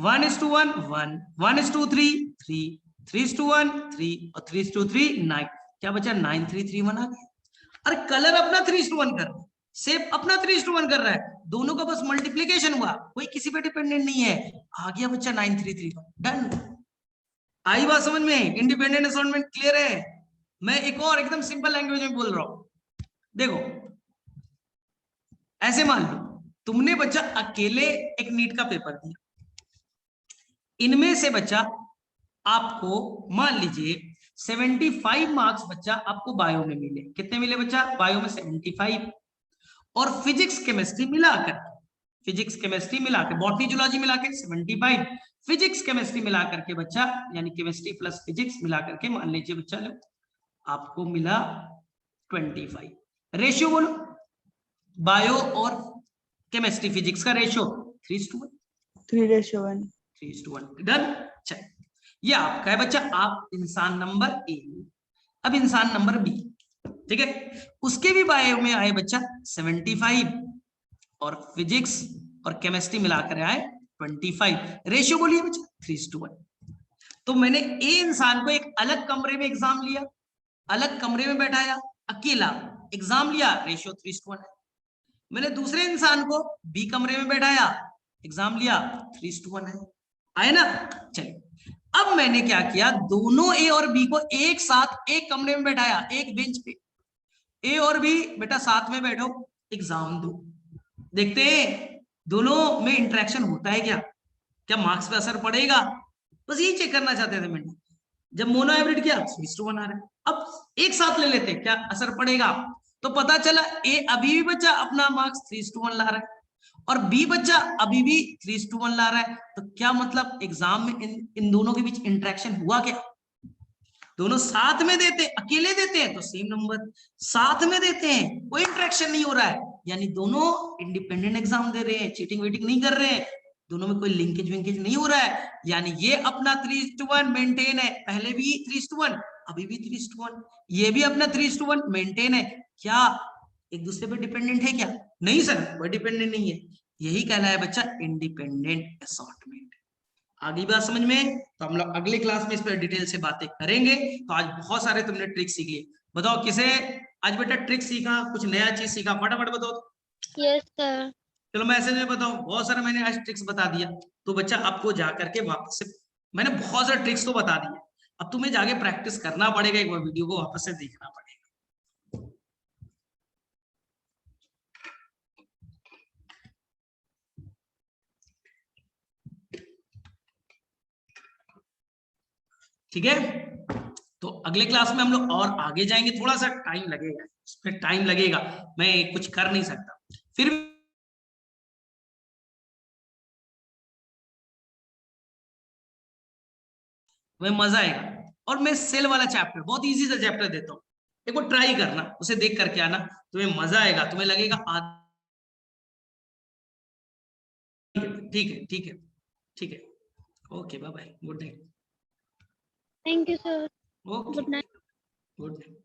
1:1 1, 1:3 3, 3:1 3 और 3:3 9। क्या बचा? 9:3:3 आ गया। अरे कलर अपना 3:1 कर रहा है, शेप अपना 3:1 कर रहा है, दोनों का बस मल्टीप्लीकेशन हुआ, कोई किसी पे डिपेंडेंट नहीं है, आ गया बच्चा 9:3:3 डन। आई बात समझ में? इंडिपेंडेंट असॉर्टमेंट क्लियर है? मैं एक और एकदम सिंपल लैंग्वेज में बोल रहा हूं, देखो ऐसे मान लो तुमने बच्चा अकेले एक नीट का पेपर दिया, इनमें से बच्चा आपको मान लीजिए 75 मार्क्स बच्चा आपको बायो में मिले। कितने मिले बच्चा? बायो में 75, और फिजिक्स केमिस्ट्री मिलाकर, फिजिक्स केमिस्ट्री मिलाकर, बॉटनी जूलॉजी मिलाकर 75, फिजिक्स केमिस्ट्री मिलाकर के बच्चा, यानी केमिस्ट्री प्लस फिजिक्स मिलाकर के मान लीजिए बच्चा लो आपको मिला 25। रेशियो बोलो, बायो और केमिस्ट्री फिजिक्स का रेशियो 3:1, 3:1। 3:1 डन। चल ये आपका है बच्चा, आप इंसान नंबर ए। अब इंसान नंबर बी, ठीक है, उसके भी बायो में आए बच्चा 75 और फिजिक्स और केमिस्ट्री मिलाकर आए 25। रेशियो बोलिए बच्चा 3:1। तो मैंने ए इंसान को एक अलग कमरे में एग्जाम लिया, अलग कमरे में बैठाया, अकेला एग्जाम लिया, रेशियो 3:1 है। मैंने दूसरे इंसान को बी कमरे में बैठाया, एग्जाम लिया, 3:1 है, आए ना? चलिए अब मैंने क्या किया, दोनों ए और बी को एक साथ एक कमरे में बैठाया, एक बेंच पे, ए और बी बेटा साथ में बैठो, एग्जाम दो, देखते हैं दोनों में इंटरेक्शन होता है क्या, क्या मार्क्स पे असर पड़ेगा, बस यही चेक करना चाहते थे मैंने। जब मोनो हाइब्रिड किया 3:1 आ रहा है, अब एक साथ ले लेते क्या असर पड़ेगा, तो पता चला ए अभी भी बच्चा अपना मार्क्स 3:1 ला रहा है और बी बच्चा अभी भी 3:1 ला रहा है, तो क्या मतलब एग्जाम में इन दोनों के बीच इंटरेक्शन हुआ क्या? दोनों साथ में देते, अकेले देते हैं तो सेम नंबर, साथ में देते हैं कोई इंटरेक्शन नहीं हो रहा है, यानी दोनों इंडिपेंडेंट एग्जाम दे रहे हैं, चीटिंग वीटिंग नहीं कर रहे हैं, दोनों में कोई लिंकेज विंकेज नहीं हो रहा है, यानी ये अपना 3:1 मेंटेन है, पहले भी 3:1 अभी भी 3:1, ये भी अपना 3:1 मेंटेन है। क्या एक दूसरे पे डिपेंडेंट है क्या? नहीं सर, कोई डिपेंडेंट नहीं है, यही कहना है बच्चा इंडिपेंडेंट असॉर्टमेंट। आगे बात समझ में? तो हम लोग अगले क्लास में इस पर डिटेल से बातें करेंगे। तो आज बहुत सारे तुमने ट्रिक सीख लिए, बताओ किसे आज बेटा ट्रिक सीखा, कुछ नया चीज सीखा, फटाफट बताओ। Yes sir. चलो मैसेज में बताओ, बहुत सारा मैंने आज ट्रिक्स बता दिया, तो बच्चा आपको जा करके वापस से, मैंने बहुत सारे ट्रिक्स तो बता दिए, अब तुम्हें जाके प्रैक्टिस करना पड़ेगा, एक बार वीडियो को वापस से देखना पड़ेगा। ठीक है, तो अगले क्लास में हम लोग और आगे जाएंगे, थोड़ा सा टाइम लगेगा, इसमें टाइम लगेगा, मैं कुछ कर नहीं सकता, फिर तुम्हें मजा आएगा। और मैं सेल वाला चैप्टर बहुत इजी सा चैप्टर देता हूँ, एक बार ट्राई करना, उसे देख करके आना, तुम्हें मजा आएगा, तुम्हें लगेगा ठीक है ठीक है ठीक है, okay bye bye, good night. Thank you sir. Okay good night. Good night.